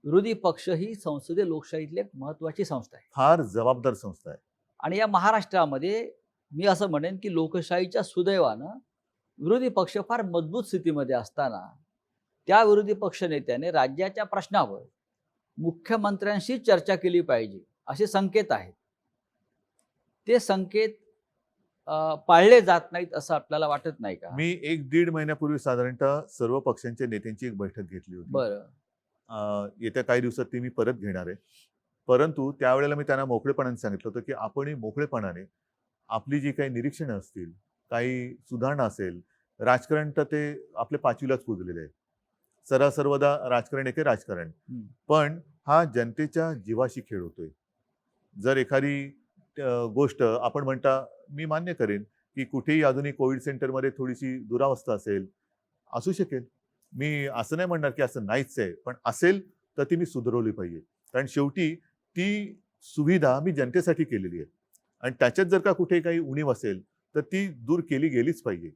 विरोधी पक्ष ही संसदीय लोकशाहीतली एक महत्वाची संस्था आहे फार जबाबदार संस्था आहे. आणि या महाराष्ट्रामध्ये मी असं म्हणेन की लोकशाहीच्या सुदैवानं विरोधी पक्ष फार मजबूत स्थितीमध्ये असताना त्या विरोधी पक्ष नेत्याने राज्याच्या प्रश्नावर मुख्यमंत्र्यांशी चर्चा केली पाहिजे असे संकेत आहेत. ते संकेत पाळले जात नाहीत असं आपल्याला वाटत नाही का? मी 1-1.5 महिन्यापूर्वी साधारणतः सर्व पक्षांच्या नेत्यांची एक बैठक घेतली होती. बरं. येत्या काही दिवसात ती मी परत घेणार आहे. परंतु त्यावेळेला मी त्यांना मोकळेपणाने सांगितलं होतं की आपणही मोकळेपणाने आपली जी काही निरीक्षणं असतील, काही सुधारणा असेल, राजकारण तर ते आपल्या 5वीलाच पुजलेले आहे. सर्वदा राजकारण एके राजकारण. पण हा जनतेच्या जीवाशी खेळ होतोय. जर एखादी गोष्ट आपण म्हणता, मी मान्य करेन की कुठेही अजूनही कोविड सेंटरमध्ये थोडीशी दुरावस्था असेल, असू शकेल. मी असं नाही म्हणणार की असं नाहीच आहे, पण असेल तर ती मी सुधारवली पाहिजे. कारण शेवटी ती सुविधा मी जनतेसाठी केलेली आहे आणि त्याच्यात जर का कुठे काही उणीव असेल तर ती दूर केली गेलीच पाहिजे.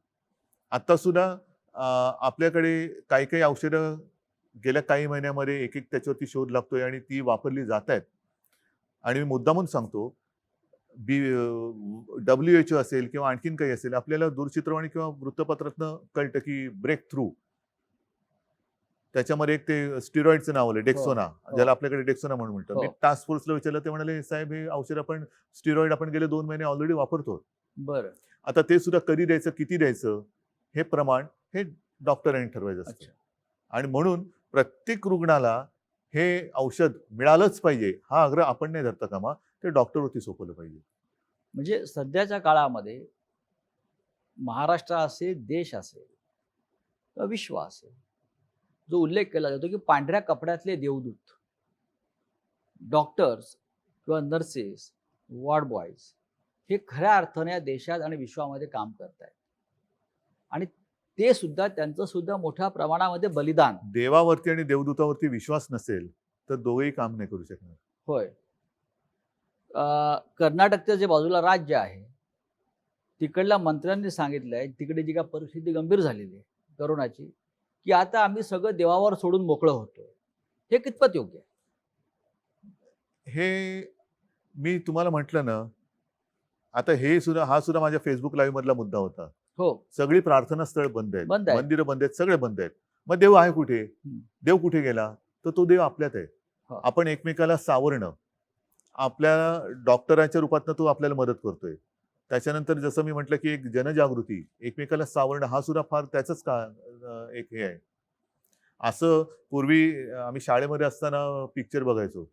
आता सुद्धा आपल्याकडे काही काही औषधं गेल्या काही महिन्यामध्ये एक त्याच्यावरती शोध लागतोय आणि ती वापरली जात आहेत. आणि मी मुद्दामून सांगतो, WHO असेल किंवा आणखीन काही असेल, आपल्याला दूरचित्रवाणी किंवा वृत्तपत्रातनं कळतं की ब्रेक थ्रू, त्याच्यामध्ये एक ते स्टिरॉइडचं नाव आलं, डेक्सोना, ज्याला आपल्याकडे डेक्सोना म्हणून म्हणतो. मी टास्क फोर्सला विचारलं, ते म्हणाले साहेब हे औषध आपण स्टिरॉइड आपण गेले 2 महिने ऑलरेडी वापरतो. बरं. आता ते सुद्धा कधी द्यायचं, किती द्यायचं, हे प्रमाण हे डॉक्टरांनी ठरवायचं असतं. आणि म्हणून प्रत्येक रुग्णाला हे औषध मिळालंच पाहिजे हा आग्रह आपण नाही धरता कामा, ते डॉक्टरवरती सोपवलं पाहिजे. म्हणजे सध्याच्या काळामध्ये महाराष्ट्र असेल, देश असेल किंवा विश्व असेल, जो उल्लेख केला जातो की पांढऱ्या कपड्यातले देवदूत डॉक्टर्स किंवा नर्सेस, वॉर्ड बॉयज हे खऱ्या अर्थाने या देशात आणि विश्वामध्ये काम करत आहेत आणि ते सुद्धा त्यांचं सुद्धा मोठ्या प्रमाणामध्ये बलिदान. देवावरती आणि देवदूतावरती विश्वास नसेल तर दोघेही काम नाही करू शकणार. होय. कर्नाटकचं जे बाजूला राज्य आहे तिकडल्या मंत्र्यांनी सांगितलंय, तिकडे जी काय परिस्थिती गंभीर झालेली आहे करोनाची, की आता आम्ही सगळं देवावर सोडून मोकळं होतोय. हे कितपत योग्य आहे? हे मी तुम्हाला म्हटलं ना, आता हा सुद्धा माझ्या फेसबुक लाईव्ह मधला मुद्दा होता. हो, सगळी प्रार्थना स्थळ बंद आहेत, बंद आहेत. मंदिरं बंद आहेत, सगळे बंद आहेत. मग देव आहे कुठे? देव कुठे गेला? तर तो देव आपल्यात आहे. हो. आपण एकमेकाला सावरणं, आपल्या डॉक्टरांच्या रूपातनं तो आपल्याला मदत करतोय. त्याच्यानंतर जसं मी म्हटलं की एक जनजागृती, एकमेकाला सावरणं हा सुद्धा फार त्याचंच एक हे आहे. असं पूर्वी आम्ही शाळेमध्ये असताना पिक्चर बघायचो.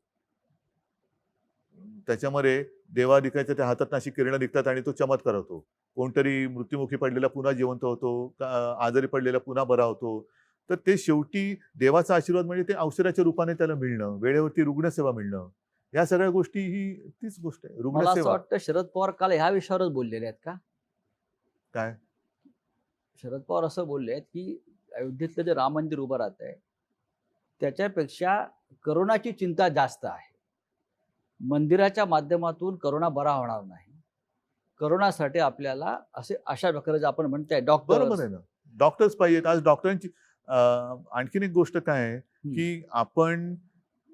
त्याच्यामध्ये देवा दिखायचं त्या हातात अशी किरणं निघतात आणि तो चमत्कार होतो. कोणतरी मृत्युमुखी पडलेला पुन्हा जिवंत होतो, आजारी पडलेला पुन्हा बरा होतो. तर ते शेवटी देवाचा आशीर्वाद म्हणजे ते औषधाच्या रूपाने त्याला मिळणं, वेळेवरती रुग्णसेवा मिळणं. या सगळ्या गोष्टी ही तीच गोष्ट आहे. मला असं रुग्णसेवा. वाटतं शरद पवार काल ह्या विषयावरच बोललेले आहेत का? काय? शरद पवार असं बोलले आहेत, की अयोध्येतलं जे राम मंदिर उभं राहत आहे, त्याच्यापेक्षा करोनाची चिंता जास्त आहे. मंदिराच्या माध्यमातून करोना बरा होणार नाही. करोनासाठी आपल्याला अशा प्रकारे आपण म्हणताय बरोबर डॉक्टर आहे ना. डॉक्टर्स पाहिजेत. आज डॉक्टरांची आणखीन एक गोष्ट काय आहे, की आपण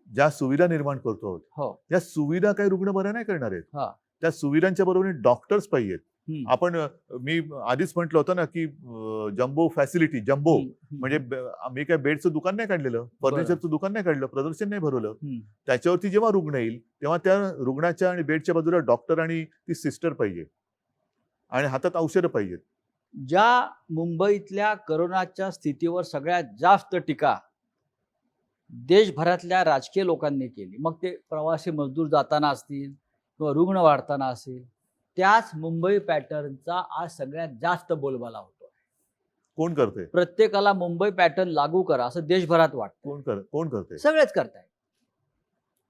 ज्या सुविधा निर्माण करतो आहोत, हो त्या सुविधा काही रुग्ण बऱ्या नाही करणार आहेत. हा त्या सुविधांच्या बरोबरीने डॉक्टर्स पाहिजेत. आपण मी आधीच म्हटलं होतं ना, की जम्बो फॅसिलिटी, जम्बो म्हणजे मी काय बेडचं दुकान नाही काढलेलं, फर्निचरचं दुकान नाही काढलं, प्रदर्शन नाही भरवलं. त्याच्यावरती जेव्हा रुग्ण येईल तेव्हा त्या रुग्णाच्या आणि बेडच्या बाजूला डॉक्टर आणि ती सिस्टर पाहिजे आणि हातात औषधं पाहिजेत. ज्या मुंबईतल्या करोनाच्या स्थितीवर सगळ्यात जास्त टीका देशभरातल्या राजकीय लोकांनी केली, मग ते प्रवासी मजदूर जाताना असतील किंवा रुग्ण वाढताना असेल, त्याच मुंबई पॅटर्नचा आज सगळ्यात जास्त बोलबाला होतो. कोण करते? प्रत्येकाला मुंबई पॅटर्न लागू करा असं देशभरात वाटतं. कोण करते? सगळेच करताय.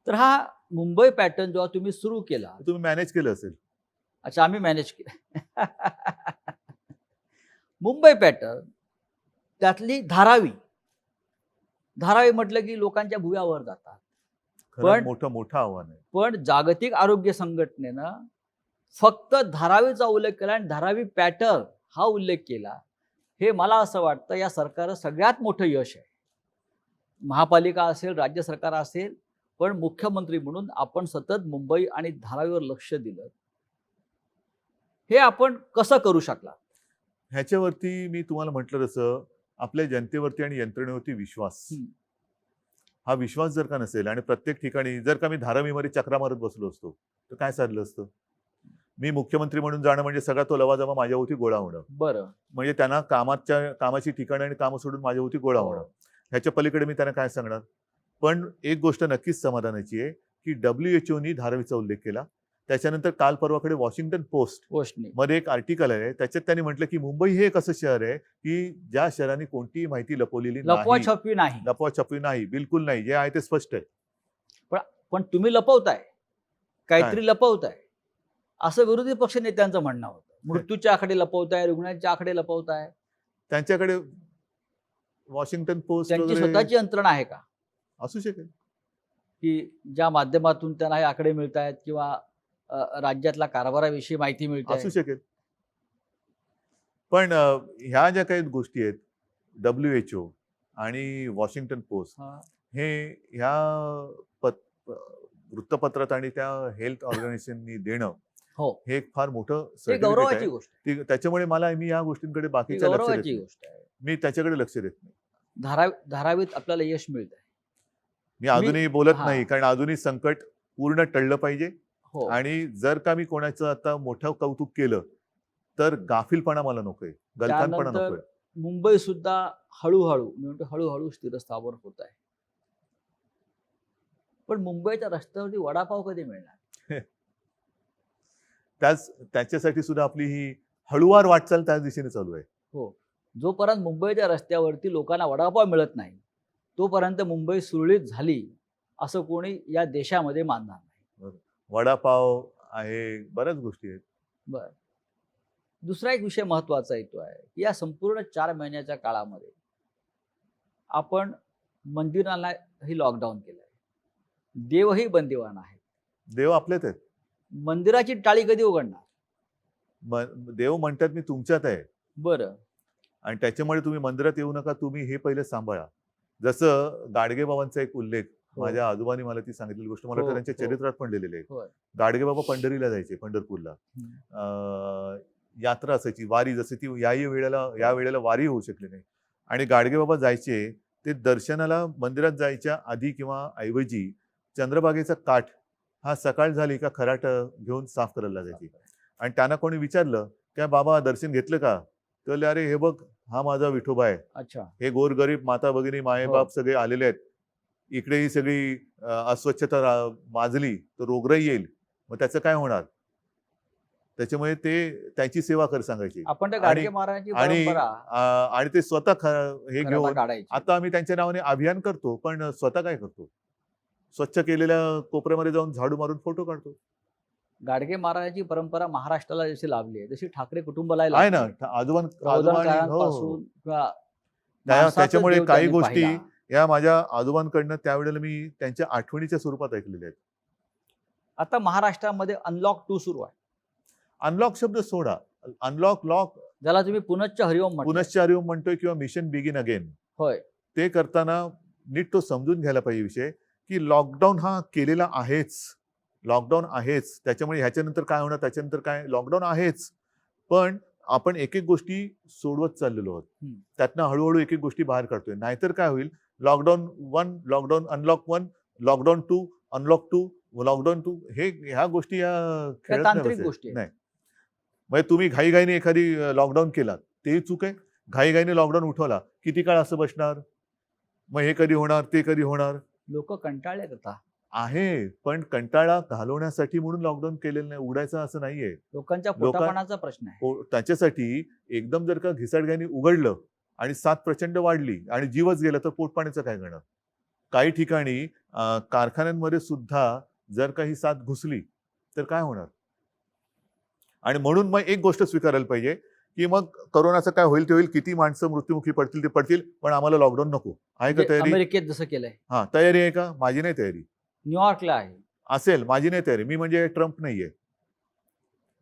तर हा मुंबई पॅटर्न जेव्हा तुम्ही सुरू केला, तुम्ही मॅनेज केलं असेल. अच्छा आम्ही मॅनेज केलं. मुंबई पॅटर्न त्यातली धारावी म्हटलं की लोकांच्या भुव्यावर जातात. खरं मोठं आव्हान आहे. पण जागतिक आरोग्य संघटनेनं फक्त धारावीचा उल्लेख केला आणि धारावी पॅटर्न हा उल्लेख केला. हे मला असं वाटतं या सरकारचं सगळ्यात मोठं यश आहे. महापालिका असेल, राज्य सरकार असेल, पण मुख्यमंत्री म्हणून आपण सतत मुंबई आणि धारावीवर लक्ष दिलं. हे आपण कसं करू शकला? ह्याच्यावरती मी तुम्हाला म्हटलं तसं आपल्या जनतेवरती आणि यंत्रणेवरती विश्वास. हा विश्वास जर का नसेल आणि प्रत्येक ठिकाणी जर का मी धारावीमध्ये चक्रा मारत बसलो असतो तर काय साधलं असतं? मी मुख्यमंत्री म्हणून जाणं म्हणजे सगळा तो लवाजमा माझ्याभोवती गोळा होणं. बरं, म्हणजे त्यांना कामाची ठिकाणं आणि कामं सोडून माझ्याभोवती गोळा होणं. ह्याच्या पलीकडे मी त्यांना काय सांगणार? पण एक गोष्ट नक्कीच समाधानाची आहे की WHOनी धारावीचा उल्लेख केला. त्याच्यानंतर काल परवाकडे वॉशिंग्टन पोस्ट मध्ये एक आर्टिकल आहे, त्याच्यात त्यांनी म्हटलं की मुंबई हे एक असं शहर आहे की ज्या शहराने कोणतीही माहिती लपवलेली नाही, लपवाछपवी नाही, बिलकुल नाही, जे आहे ते स्पष्ट आहे. पण तुम्ही लपवताय, काहीतरी लपवताय असं विरोधी पक्ष नेत्यांचं म्हणणं होतं. मृत्यूच्या आकडे लपवताय, रुग्णांच्या आकडे लपवताय. त्यांच्याकडे वॉशिंग्टन पोस्ट त्यांची स्वतःची यंत्रणा आहे का? असू शकेल की ज्या माध्यमातून त्यांना हे आकडे मिळत आहेत किंवा राज्यातल्या कारभाराविषयी माहिती मिळते. असू शकेल. पण ह्या ज्या काही गोष्टी आहेत, WHO आणि वॉशिंग्टन पोस्ट हे ह्या वृत्तपत्रात आणि त्या हेल्थ ऑर्गनायझेशननी देणं हे एक फार मोठं गौरवाची गोष्ट आहे. त्याच्यामुळे मी या गोष्टींकडे बाकीच्या गोष्ट आहे. मी त्याच्याकडे लक्ष देत नाही. धारावीत आपल्याला यश मिळत आहे. मी अजूनही बोलत नाही, कारण अजूनही संकट पूर्ण टळलं पाहिजे. आणि जर का मी कोणाचं आता मोठं कौतुक केलं तर गाफीलपणा मला नकोय, गलथानपणा नकोय. मुंबई सुद्धा हळूहळू स्थिरस्थावर होत आहे. पण मुंबईच्या रस्त्यावरती वडापाव कधी मिळणार? त्याच्यासाठी सुद्धा आपली ही हळूवार वाटचाल त्याच दिशेने चालू आहे. हो, जोपर्यंत मुंबईच्या रस्त्यावरती लोकांना वडापाव मिळत नाही तोपर्यंत मुंबई सुरळीत झाली असं कोणी या देशामध्ये मानणार नाही. वडापाव आहे, बऱ्याच गोष्टी आहेत. बर, दुसरा एक विषय महत्वाचा येतो आहे की या संपूर्ण 4 महिन्याच्या काळामध्ये आपण मंदिरांनाही लॉकडाऊन केलंय, देवही बंदिवान आहेत. देव आपलेच आहेत. मंदिराची टाळी कधी उघडणार? देव म्हणतात मी तुमच्यात आहे बरं. आणि त्याच्यामुळे तुम्ही मंदिरात येऊ नका, तुम्ही हे पहिले सांभाळा. जसं गाडगेबाबांचा एक उल्लेख, हो. माझ्या आजोबांनी मला ती सांगितलेली गोष्ट, मला हो, तर त्यांच्या हो. चरित्रात पण लिहिलेली आहे. होय. गाडगेबाबा पंढरीला जायचे, पंढरपूरला. यात्रा असायची, वारी, जसं ती या वेळेला वारी होऊ शकली नाही. आणि गाडगेबाबा जायचे, ते दर्शनाला मंदिरात जायच्या आधी किंवा ऐवजी चंद्रभागेचा काठ हा सकाळ झाली का खराट घेऊन साफ करायला लागायची. आणि त्यांना कोणी विचारलं, काय बाबा दर्शन घेतलं का? तर म्हणले, अरे हे बघ, हा माझा विठोबा आहे. अच्छा. हे गोरगरीब माता भगिनी मायेबाप सगळे आलेले आहेत. इकडे ही सगळी अस्वच्छता माजली तर रोगराई येईल, मग त्याचं काय होणार? त्याच्यामुळे ते त्याची सेवा कर सांगायची. आपण त्या गाडगे महाराजांची आणि परंपरा आणि ते स्वतः हे घराला घेऊन काढायची. आता आम्ही त्यांच्या नावाने अभियान करतो, पण स्वतः काय करतो? स्वच्छ केलेल्या कोपऱ्यामध्ये जाऊन झाडू मारून फोटो काढतो. गाडगे महाराजांची परंपरा महाराष्ट्राला जशी लाभली आहे, तशी ठाकरे कुटुंबाला आहे ना, प्रबोधनकारांपासून किंवा त्याच्यामुळे देव काही त्यांनी गोष्टी पाहिला. या माझ्या आजोबांकडनं त्यावेळेला मी त्यांच्या आठवणीच्या स्वरूपात ऐकलेल्या आहेत. आता महाराष्ट्रामध्ये अनलॉक 2 सुरू आहे, अनलॉक शब्द सोडा, अनलॉक लॉक ज्याला तुम्ही पुनश्च हरिओम म्हणता. पुनश्चार्य म्हणतोय किंवा मिशन बिगिन अगेन, होय. ते करताना नीट तो समजून घ्यायला पाहिजे विषय, की लॉकडाऊन हा केलेला आहेच. लॉकडाऊन आहेच, त्याच्यामुळे ह्याच्यानंतर काय होणार, त्याच्यानंतर काय, लॉकडाऊन आहेच. पण आपण एक एक गोष्टी सोडवत चाललेलो आहोत. त्यातनं हळूहळू एक एक गोष्टी बाहेर काढतोय. नाहीतर काय होईल, lockdown 1, lockdown unlock 1, lockdown 2, unlock 2, lockdown 2, ह्या गोष्टी या खेळत तांत्रिक गोष्टी आहेत. नाही. म्हणजे तुम्ही घाईघाईने एखादी लॉकडाऊन केला, तेही चूक आहे. घाईघाईने लॉकडाऊन उठवला, किती काळ असं बसणार? मग हे कधी होणार, ते कधी होणार? लोक कंटाळलेत आता. आहे, पण कंटाळा घालवण्यासाठी म्हणून लॉकडाऊन केलेलं नाही, उघडायचं असं नाहीये. लोकांच्या पोटापाण्याचा प्रश्न आहे. त्याच्यासाठी एकदम जर का घिसाडग्याने उघडलं आणि साथ प्रचंड वाढली आणि जीवच गेला, तर पोटपाण्याचं काय करणार? काही ठिकाणी कारखान्यांमध्ये सुद्धा जर काही साथ घुसली तर काय होणार? आणि म्हणून मग एक गोष्ट स्वीकारायला पाहिजे, की मग कोरोनाचं काय होईल ते होईल, किती माणसं मृत्युमुखी पडतील ते पडतील, पण आम्हाला लॉकडाऊन नको. आहे का म्हणजे तयारी? अमेरिकेत जसं केलंय, हा, तयारी आहे का? माझी नाही तयारी. न्यूयॉर्कला आहे. असेल, माझी नाही तयारी. मी म्हणजे ट्रम्प नाहीये.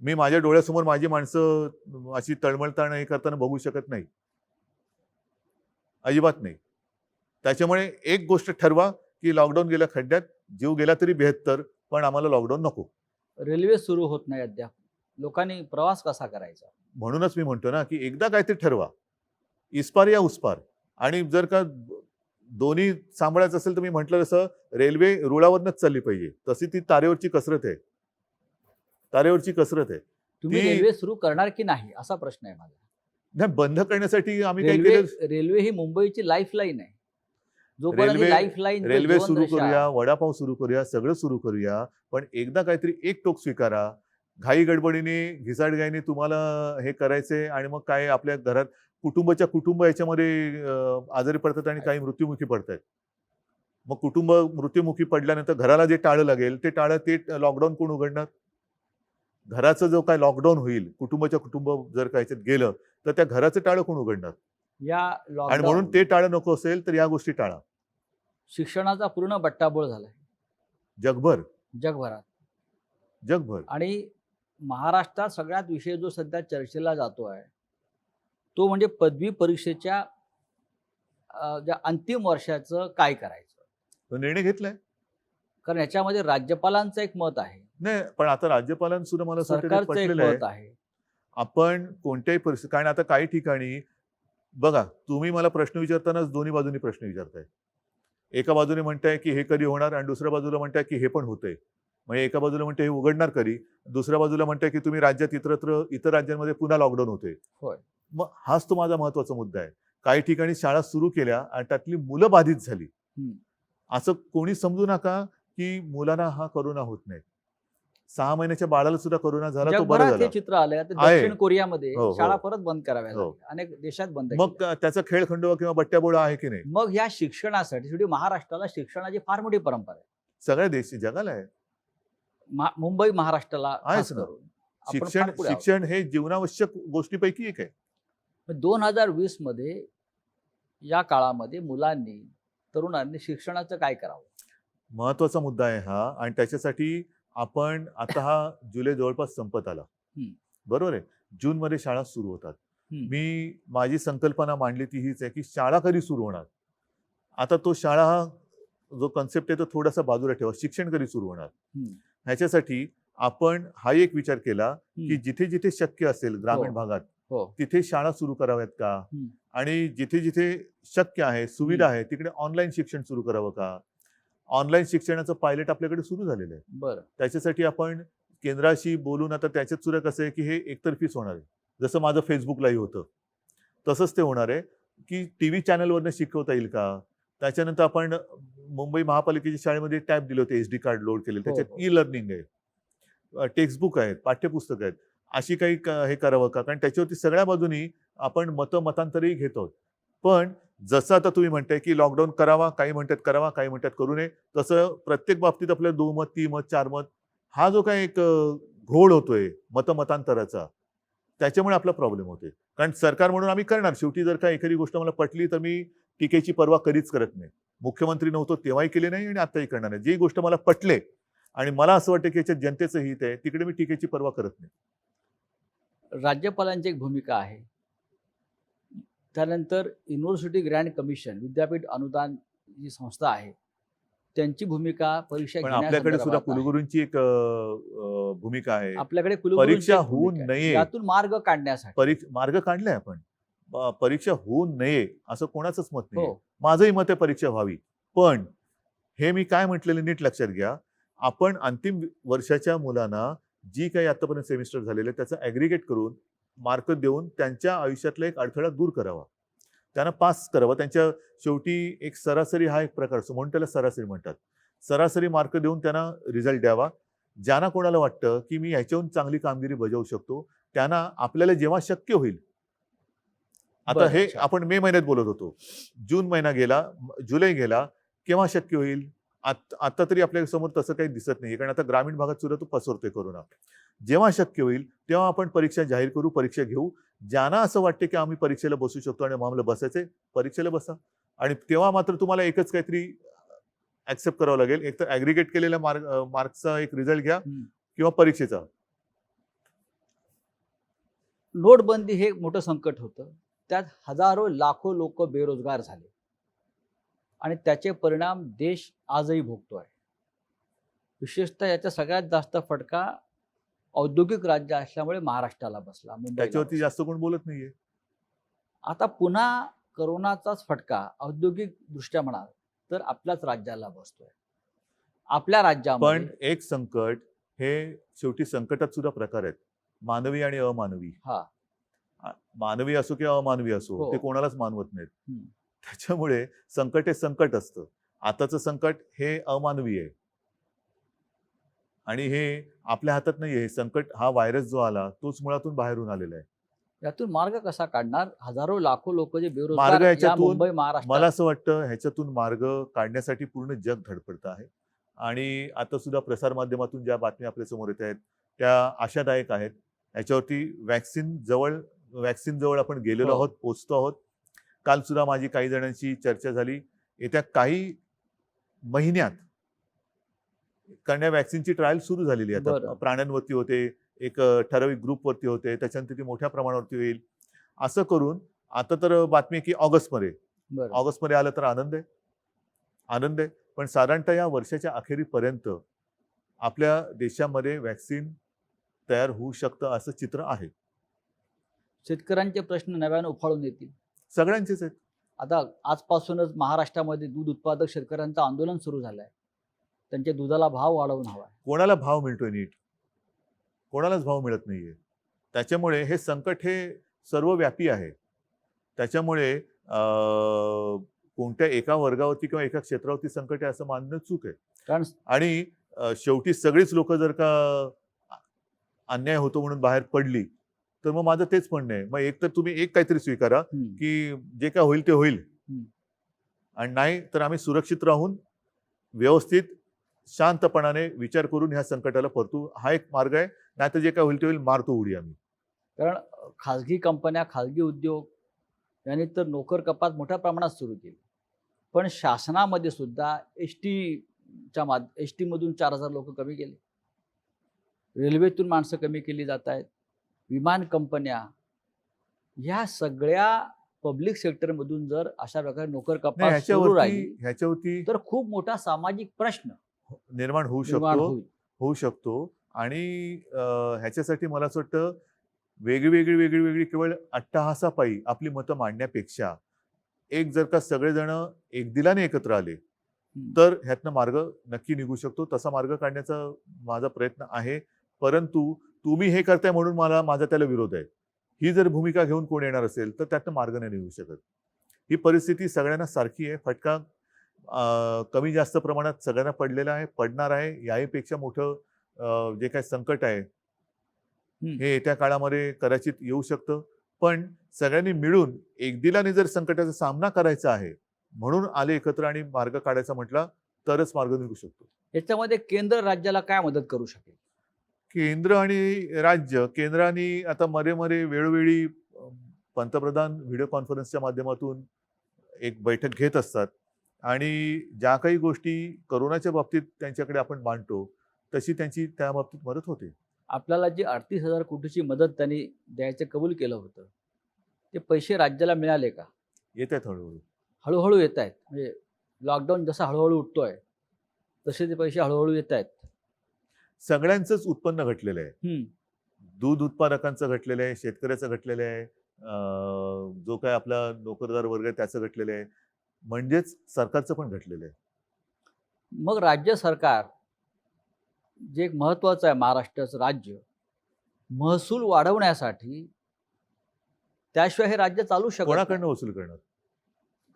मी माझ्या डोळ्यासमोर माझी माणसं अशी तळमळताना हे करताना बघू शकत नाही, अजिबात नाही. त्याच्यामुळे एक गोष्ट ठरवा, की लॉकडाऊन गेल्या खड्ड्यात, जीव गेला तरी 72, पण आम्हाला लॉकडाऊन नको. रेल्वे सुरू होत नाही अद्याप, लोकांनी प्रवास कसा करायचा? म्हणूनच मी म्हणतो ना, की एकदा काहीतरी ठरवा, इस्पार या उसपार. आणि जर का दोन्ही सांभाळायचं असेल तर मी म्हटलं तसं रेल्वे रुळावरनच चालली पाहिजे. तशी ती तारेवरची कसरत आहे, तारेवरची कसरत आहे. तुम्ही रेल्वे सुरू करणार की नाही असा प्रश्न आहे माझा. नाही, बंद करण्यासाठी आम्ही काय केलं? रेल्वे ही मुंबईची लाईफलाईन आहे. जोपर्यंत लाईफलाईन, रेल्वे सुरू करूया, वडापाव सुरू करूया, सगळं सुरू करूया, पण एकदा काहीतरी एक टोक स्वीकारा. घाई गडबडीने घिसाडघाईने तुम्हाला हे करायचंय आणि मग काय आपल्या घरात कुटुंब याच्यामध्ये आजारी पडतात आणि काही मृत्युमुखी पडतात. मग कुटुंब मृत्युमुखी पडल्यानंतर घराला जे टाळं लागेल ते लॉकडाऊन कोण उघडणार? घराचं जो काय लॉकडाऊन होईल, कुटुंब जर काय गेलं तर त्या घराचं टाळं कोण उघडणार? आणि म्हणून ते टाळं नको असेल तर या गोष्टी टाळा. शिक्षणाचा पूर्ण बट्टाबोळ झालाय जगभरात. आणि महाराष्ट्रात सगळ्यात विषय जो सध्या चर्चेला जातो आहे तो म्हणजे पदवी परीक्षेच्या ज्या अंतिम वर्षाचं काय करायचं. तो निर्णय घेतलाय, कारण याच्यामध्ये राज्यपालांचं एक मत आहे. नाही, पण आता राज्यपालांसुद्धा मला सरकारचं एक मत आहे. आपण कोणत्याही परिस्थिती, कारण आता काही ठिकाणी बघा, तुम्ही मला प्रश्न विचारतानाच दोन्ही बाजूनी प्रश्न विचारताय. एका बाजूने म्हणताय की हे कधी होणार आणि दुसऱ्या बाजूला म्हणताय की हे पण होतंय. म्हणजे एका बाजूला म्हणते हे उघडणार कधी, दुसऱ्या बाजूला म्हणताय की तुम्ही राज्यात इतर राज्यांमध्ये पुन्हा लॉकडाऊन होते. मग हाच तो माझा महत्वाचा मुद्दा आहे. काही ठिकाणी शाळा सुरू केल्या आणि त्यातली मुलं बाधित झाली. असं कोणी समजू नका की मुलांना हा कोरोना होत नाही. 6 महिन्याच्या बाळाला सुद्धा कोरोना झाला, तो बरं झाला. हे चित्र आलंय. दक्षिण कोरियामध्ये शाळा परत बंद कराव्या लागल्या, अनेक देशात बंद. मग त्याचा खेळखंडोबा किंवा बट्ट्याबोळा आहे की नाही? मग या शिक्षणासाठी शेवटी महाराष्ट्राला शिक्षणाची फार मोठी परंपरा आहे. सगळ्या देश जगाला आहे. मुंबई महाराष्ट्राला आहेच ना. शिक्षण हे जीवनावश्यक गोष्टीपैकी एक आहे. 2020 मध्ये या काळामध्ये मुलांनी, तरुणांनी शिक्षणाचं काय करावं? महत्वाचा मुद्दा आहे हा. आणि त्याच्यासाठी आपण आता हा जुलै जवळपास संपत आला, बरोबर आहे. जूनमध्ये शाळा सुरू होतात. मी माझी संकल्पना मांडली ती हीच आहे की शाळा कधी सुरू होणार. आता तो शाळा हा जो कन्सेप्ट आहे तो थोडासा बाजूला ठेवा. शिक्षण कधी सुरू होणार. ह्याच्यासाठी आपण हा एक विचार केला की जिथे जिथे शक्य असेल ग्रामीण भागात तिथे शाळा सुरू कराव्यात का, आणि जिथे जिथे शक्य आहे, सुविधा आहे, तिकडे ऑनलाईन शिक्षण सुरू करावं का. ऑनलाईन शिक्षणाचं पायलट आपल्याकडे सुरू झालेलं आहे. बरं. त्याच्यासाठी आपण केंद्राशी बोलून आता त्याच्यात सुद्धा कसं आहे की हे एकतर्फीच होणार आहे. जसं माझं फेसबुक लाईव्ह होतं तसंच ते होणार आहे की टीव्ही चॅनलवरनं शिकवता येईल का. त्याच्यानंतर आपण मुंबई महापालिकेच्या शाळेमध्ये टॅब दिले होते, SD कार्ड लोड केले, त्याच्यात ई लर्निंग आहे, टेक्स्टबुक आहेत, पाठ्यपुस्तक आहेत. अशी काही हे करावं का, कारण त्याच्यावरती सगळ्या बाजूनी आपण मतांतरही घेत आहोत. पण जसं आता तुम्ही म्हणताय की लॉकडाऊन करावा, काही म्हणतात करावा, काही म्हणतात करू नये, तसं प्रत्येक बाबतीत आपल्याला 2 मत, 3 मत, 4 मत हा जो काही एक घोळ होतोय मतांतराचा, त्याच्यामुळे आपला प्रॉब्लेम होतोय. कारण सरकार म्हणून आम्ही करणार, शेवटी जर का एखादी गोष्ट मला पटली तर मी टीकेची पर्वा कधीच करत नाही. मुख्यमंत्री नव्हतो तेव्हाही केली नाही आणि आताही करणार नाही. जी गोष्ट मला पटले आणि मला असं वाटतं की याच्यात जनतेचं हित आहे तिकडे मी टीकेची पर्वा करत नाही. राज्यपालांची एक भूमिका आहे. त्यानंतर युनिव्हर्सिटी ग्रँट कमिशन, विद्यापीठ अनुदान जी संस्था आहे त्यांची भूमिका परीक्षा पण आपल्याकडे सुद्धा घेण्यासंदर्भात आहे. कुलगुरूंची एक भूमिका आहे. आपल्याकडे कुलगुरूंची परीक्षा एक होऊ भूमिका आहे. नये, यातून मार्ग काढण्यासाठी मार्ग काढलाय आपण. परीक्षा होऊ नये असं कोणाचंच मत नाही. हो. माझंही मत आहे परीक्षा व्हावी. पण हे मी काय म्हटलेलं नीट लक्षात घ्या. आपण अंतिम वर्षाच्या मुलांना जी काही आतापर्यंत सेमिस्टर झालेले त्याचं ॲग्रिगेट करून मार्क देऊन त्यांच्या आयुष्यातला एक अडथळा दूर करावा, त्यांना पास करावं. त्यांच्या शेवटी एक सरासरी हा एक प्रकार असतो म्हणून त्याला सरासरी म्हणतात. सरासरी मार्क देऊन त्यांना रिझल्ट द्यावा. ज्यांना कोणाला वाटतं की मी ह्याच्याहून चांगली कामगिरी बजावू शकतो त्यांना आपल्याला जेव्हा शक्य होईल. आता हे आपण मे महिन्यात बोलत होतो, जून महिना गेला, जुलै गेला, केव्हा शक्य होईल. आता तरी आपल्या समोर तसं काही दिसत नाही, कारण आता ग्रामीण भागात सुद्धा तो पसरतोय कोरोना. जेव्हा शक्य होईल तेव्हा आपण परीक्षा जाहीर करू, परीक्षा घेऊ. ज्यांना असं वाटते की आम्ही परीक्षेला बसू शकतो आणि आम्हाला बसायचंय, परीक्षेला बसा. आणि तेव्हा मात्र तुम्हाला एकच काहीतरी ऍक्सेप्ट करावं लागेल, एक तर ऍग्रिगेट केलेल्या मार्क्सचा एक रिझल्ट घ्या किंवा परीक्षेचा. नोटबंदी हे मोठं संकट होतं. त्यात हजारो लाखो लोक बेरोजगार झाले आणि त्याचे परिणाम देश आजही भोगतोय. विशेषतः याचा सगळ्यात जास्त फटका औद्योगिक राज्य असल्यामुळे महाराष्ट्राला बसला, मुंबईला त्याच्यावरती बसला. जास्त कोण बोलत नाहीये. आता पुन्हा करोनाचाच फटका औद्योगिक दृष्ट्या म्हणाल तर आपल्याच राज्याला बसतोय. आपल्या राज्यामध्ये पण एक संकट हे शेवटी संकटात सुद्धा प्रकार आहेत, मानवी आणि अमानवी. मानवी असो किंवा अमानवी असो, ते कोणालाच मानवत नाहीत. त्याच्यामुळे संकट हे संकट असतं. आताचं संकट हे अमानवी आहे आणि हे आपल्या हातात नाहीये. हे संकट, हा व्हायरस जो आला तोच मुळातून बाहेरून आलेला आहे. यातून मार्ग कसा काढणार. हजारो लाखो लोक जे मार्ग बेरोजगार या याच्यातून मुंबई महाराष्ट्र, मला असं वाटतं ह्याच्यातून मार्ग काढण्यासाठी पूर्ण जग धडपडत आहे. आणि आता सुद्धा प्रसारमाध्यमातून ज्या बातम्या आपल्या समोर येत आहेत त्या आशादायक आहेत. याच्यावरती वॅक्सिन जवळ आपण गेलेलो आहोत, पोहोचतो आहोत. काल सुद्धा माझी काही जणांशी चर्चा झाली. येत्या काही महिन्यात कारण या वॅक्सिनची ट्रायल सुरू झालेली आहे. आता प्राण्यांवरती होते, एक ठराविक ग्रुपवरती होते, त्याच्यानंतर ती मोठ्या प्रमाणावरती होईल. असं करून आता तर बातमी की ऑगस्टमध्ये आलं तर आनंद आहे. पण साधारणतः या वर्षाच्या अखेरीपर्यंत आपल्या देशामध्ये वॅक्सिन तयार होऊ शकतं असं चित्र आहे. शेतकऱ्यांचे प्रश्न नव्याने उफाळून येतील. सगळ्यांचेच आहेत. आता आजपासूनच महाराष्ट्रामध्ये दूध उत्पादक शेतकऱ्यांचं आंदोलन सुरू झालंय. त्यांच्या दुधाला भाव वाढवून हवा. कोणाला भाव मिळतोय नीट? कोणालाच भाव मिळत नाहीये. त्याच्यामुळे हे संकट हे सर्वव्यापी आहे. त्याच्यामुळे कोणत्या एका वर्गावरती किंवा एका क्षेत्रावरती संकट आहे असं मानणं चूक आहे. आणि शेवटी सगळीच लोक जर का अन्याय होतो म्हणून बाहेर पडली तर मग माझं तेच म्हणणं आहे, मग एक तर तुम्ही एक काहीतरी स्वीकारा की जे काय होईल ते होईल, आणि नाही तर आम्ही सुरक्षित राहून व्यवस्थित शांतपणाने विचार करून ह्या संकटाला परतू. हा एक मार्ग आहे. नाही तर जे काय होईल ते होईल, मारतो उडी आम्ही. कारण खाजगी कंपन्या, खाजगी उद्योग यांनी तर नोकर कपात मोठ्या प्रमाणात सुरू केली. पण शासनामध्ये सुद्धा एस टी मधून 4000 लोक कमी केले. रेल्वेतून माणसं कमी केली जात आहेत, विमान कंपन्या, ह्या सगळ्या पब्लिक सेक्टरमधून जर अशा प्रकारे नोकर नाही, कपात सुरू राहिली ह्याच्यावरती तर खूप मोठा सामाजिक प्रश्न निर्माण होऊ निर्माण शकतो होईल. होऊ शकतो. आणि ह्याच्यासाठी मला असं वाटतं वेगळी केवळ अट्टहासापायी आपली मतं मांडण्यापेक्षा एक जर का सगळेजण एकदिलाने एकत्र आले तर ह्यातनं मार्ग नक्की निघू शकतो. तसा मार्ग काढण्याचा माझा प्रयत्न आहे. परंतु तुम्ही हे करताय म्हणून माझा त्याला विरोध आहे, ही जर भूमिका घेऊन कोण येणार असेल तर त्यातनं मार्ग नाही निघू शकत. ही परिस्थिती सगळ्यांना सारखी आहे. फटका कमी जास्त प्रमाणात सगळ्यांना पडलेला आहे, पडणार आहे. याहीपेक्षा मोठं जे काही संकट आहे हे येत्या काळामध्ये कदाचित येऊ शकतं. पण सगळ्यांनी मिळून एकदिलाने जर संकटाचा सामना करायचा आहे म्हणून आले एकत्र आणि मार्ग काढायचा म्हटला तरच मार्ग निघू शकतो. याच्यामध्ये केंद्र राज्याला काय मदत करू शकेल? केंद्र आणि राज्य, केंद्राने आता मध्ये वेळोवेळी पंतप्रधान व्हिडिओ कॉन्फरन्सच्या माध्यमातून एक बैठक घेत असतात आणि ज्या काही गोष्टी कोरोनाच्या बाबतीत त्यांच्याकडे आपण मांडतो तशी त्यांची त्या बाबतीत मदत होते. आपल्याला जी 38,000 कोटीची मदत त्यांनी द्यायचं कबूल केलं होतं, ते पैसे राज्याला मिळाले का? येत आहेत हळूहळू. हळूहळू येत आहेत. म्हणजे लॉकडाऊन जसा हळूहळू उठतोय तसे ते पैसे हळूहळू येत आहेत. सगळ्यांचंच उत्पन्न घटलेलं आहे. दूध उत्पादकांचं घटलेलं आहे, शेतकऱ्याचं घटलेलं आहे, जो काय आपला नोकरदार वर्ग आहे त्याचं घटलेलं आहे, म्हणजेच सरकारचं पण घटलेलं आहे. मग राज्य सरकार जे एक महत्त्वाचं आहे, महाराष्ट्राचं राज्य महसूल वाढवण्यासाठी, त्याशिवाय हे राज्य चालू शकत नाही. कोणाकडनं वसूल करणार?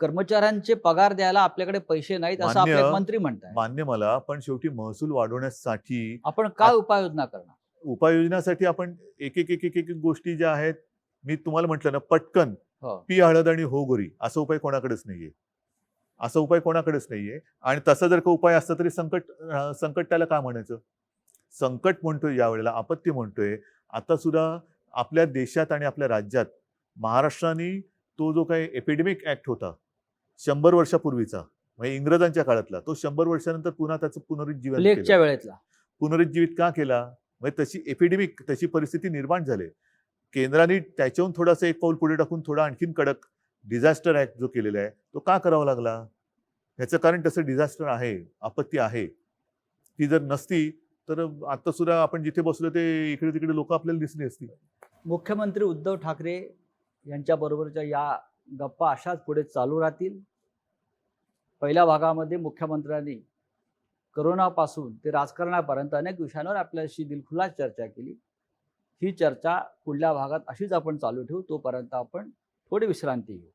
कर्मचाऱ्यांचे पगार द्यायला आपल्याकडे पैसे नाहीत असं आपले मान्य. मंत्री म्हणतात. मान्य मला, पण शेवटी महसूल वाढवण्यासाठी आपण काय उपाययोजना करणार? उपाययोजनासाठी आपण एक गोष्टी ज्या आहेत, मी तुम्हाला म्हटलं ना, पटकन हो. पी हळद आणि हो गोरी असा उपाय कोणाकडेच नाहीये. असा उपाय कोणाकडेच नाहीये. आणि तसा जर का उपाय असता तरी संकट त्याला काय म्हणायचं? संकट म्हणतोय, यावेळेला आपत्ती म्हणतोय. आता सुद्धा आपल्या देशात आणि आपल्या राज्यात महाराष्ट्राने तो जो काही एपिडेमिक ऍक्ट होता 100 वर्षापूर्वीचा, म्हणजे इंग्रजांच्या काळातला, तो 100 वर्षानंतर पुन्हा त्याचं पुनरुज्जीवन प्लेगच्या वेळेतला पुनरुज्जीवित का केला? म्हणजे तशी एपिडेमिक, तशी परिस्थिती निर्माण झाली. केंद्राने त्याच्याहून थोडासा एक पाऊल पुढे टाकून थोडा आणखीन कडक डिझास्टर ऍक्ट जो केलेला आहे तो का करावा लागला? ह्याचं कारण तसं डिझास्टर आहे, आपत्ती आहे. ती जर नसती तर आता सुद्धा आपण जिथे बसलो ते इकडे तिकडे लोक आपल्याला दिसली असती. मुख्यमंत्री उद्धव ठाकरे यांच्याबरोबरच्या या गप्पा अशाच पुढे चालू राहतील. पहिल्या भागामध्ये मुख्यमंत्र्यांनी करोनापासून ते राजकारणापर्यंत अनेक विषयांवर आपल्याशी दिलखुलास चर्चा केली. ही चर्चा पुढल्या भागात अशीच आपण चालू ठेवू. तोपर्यंत आपण थोडी विश्रांती घेऊ.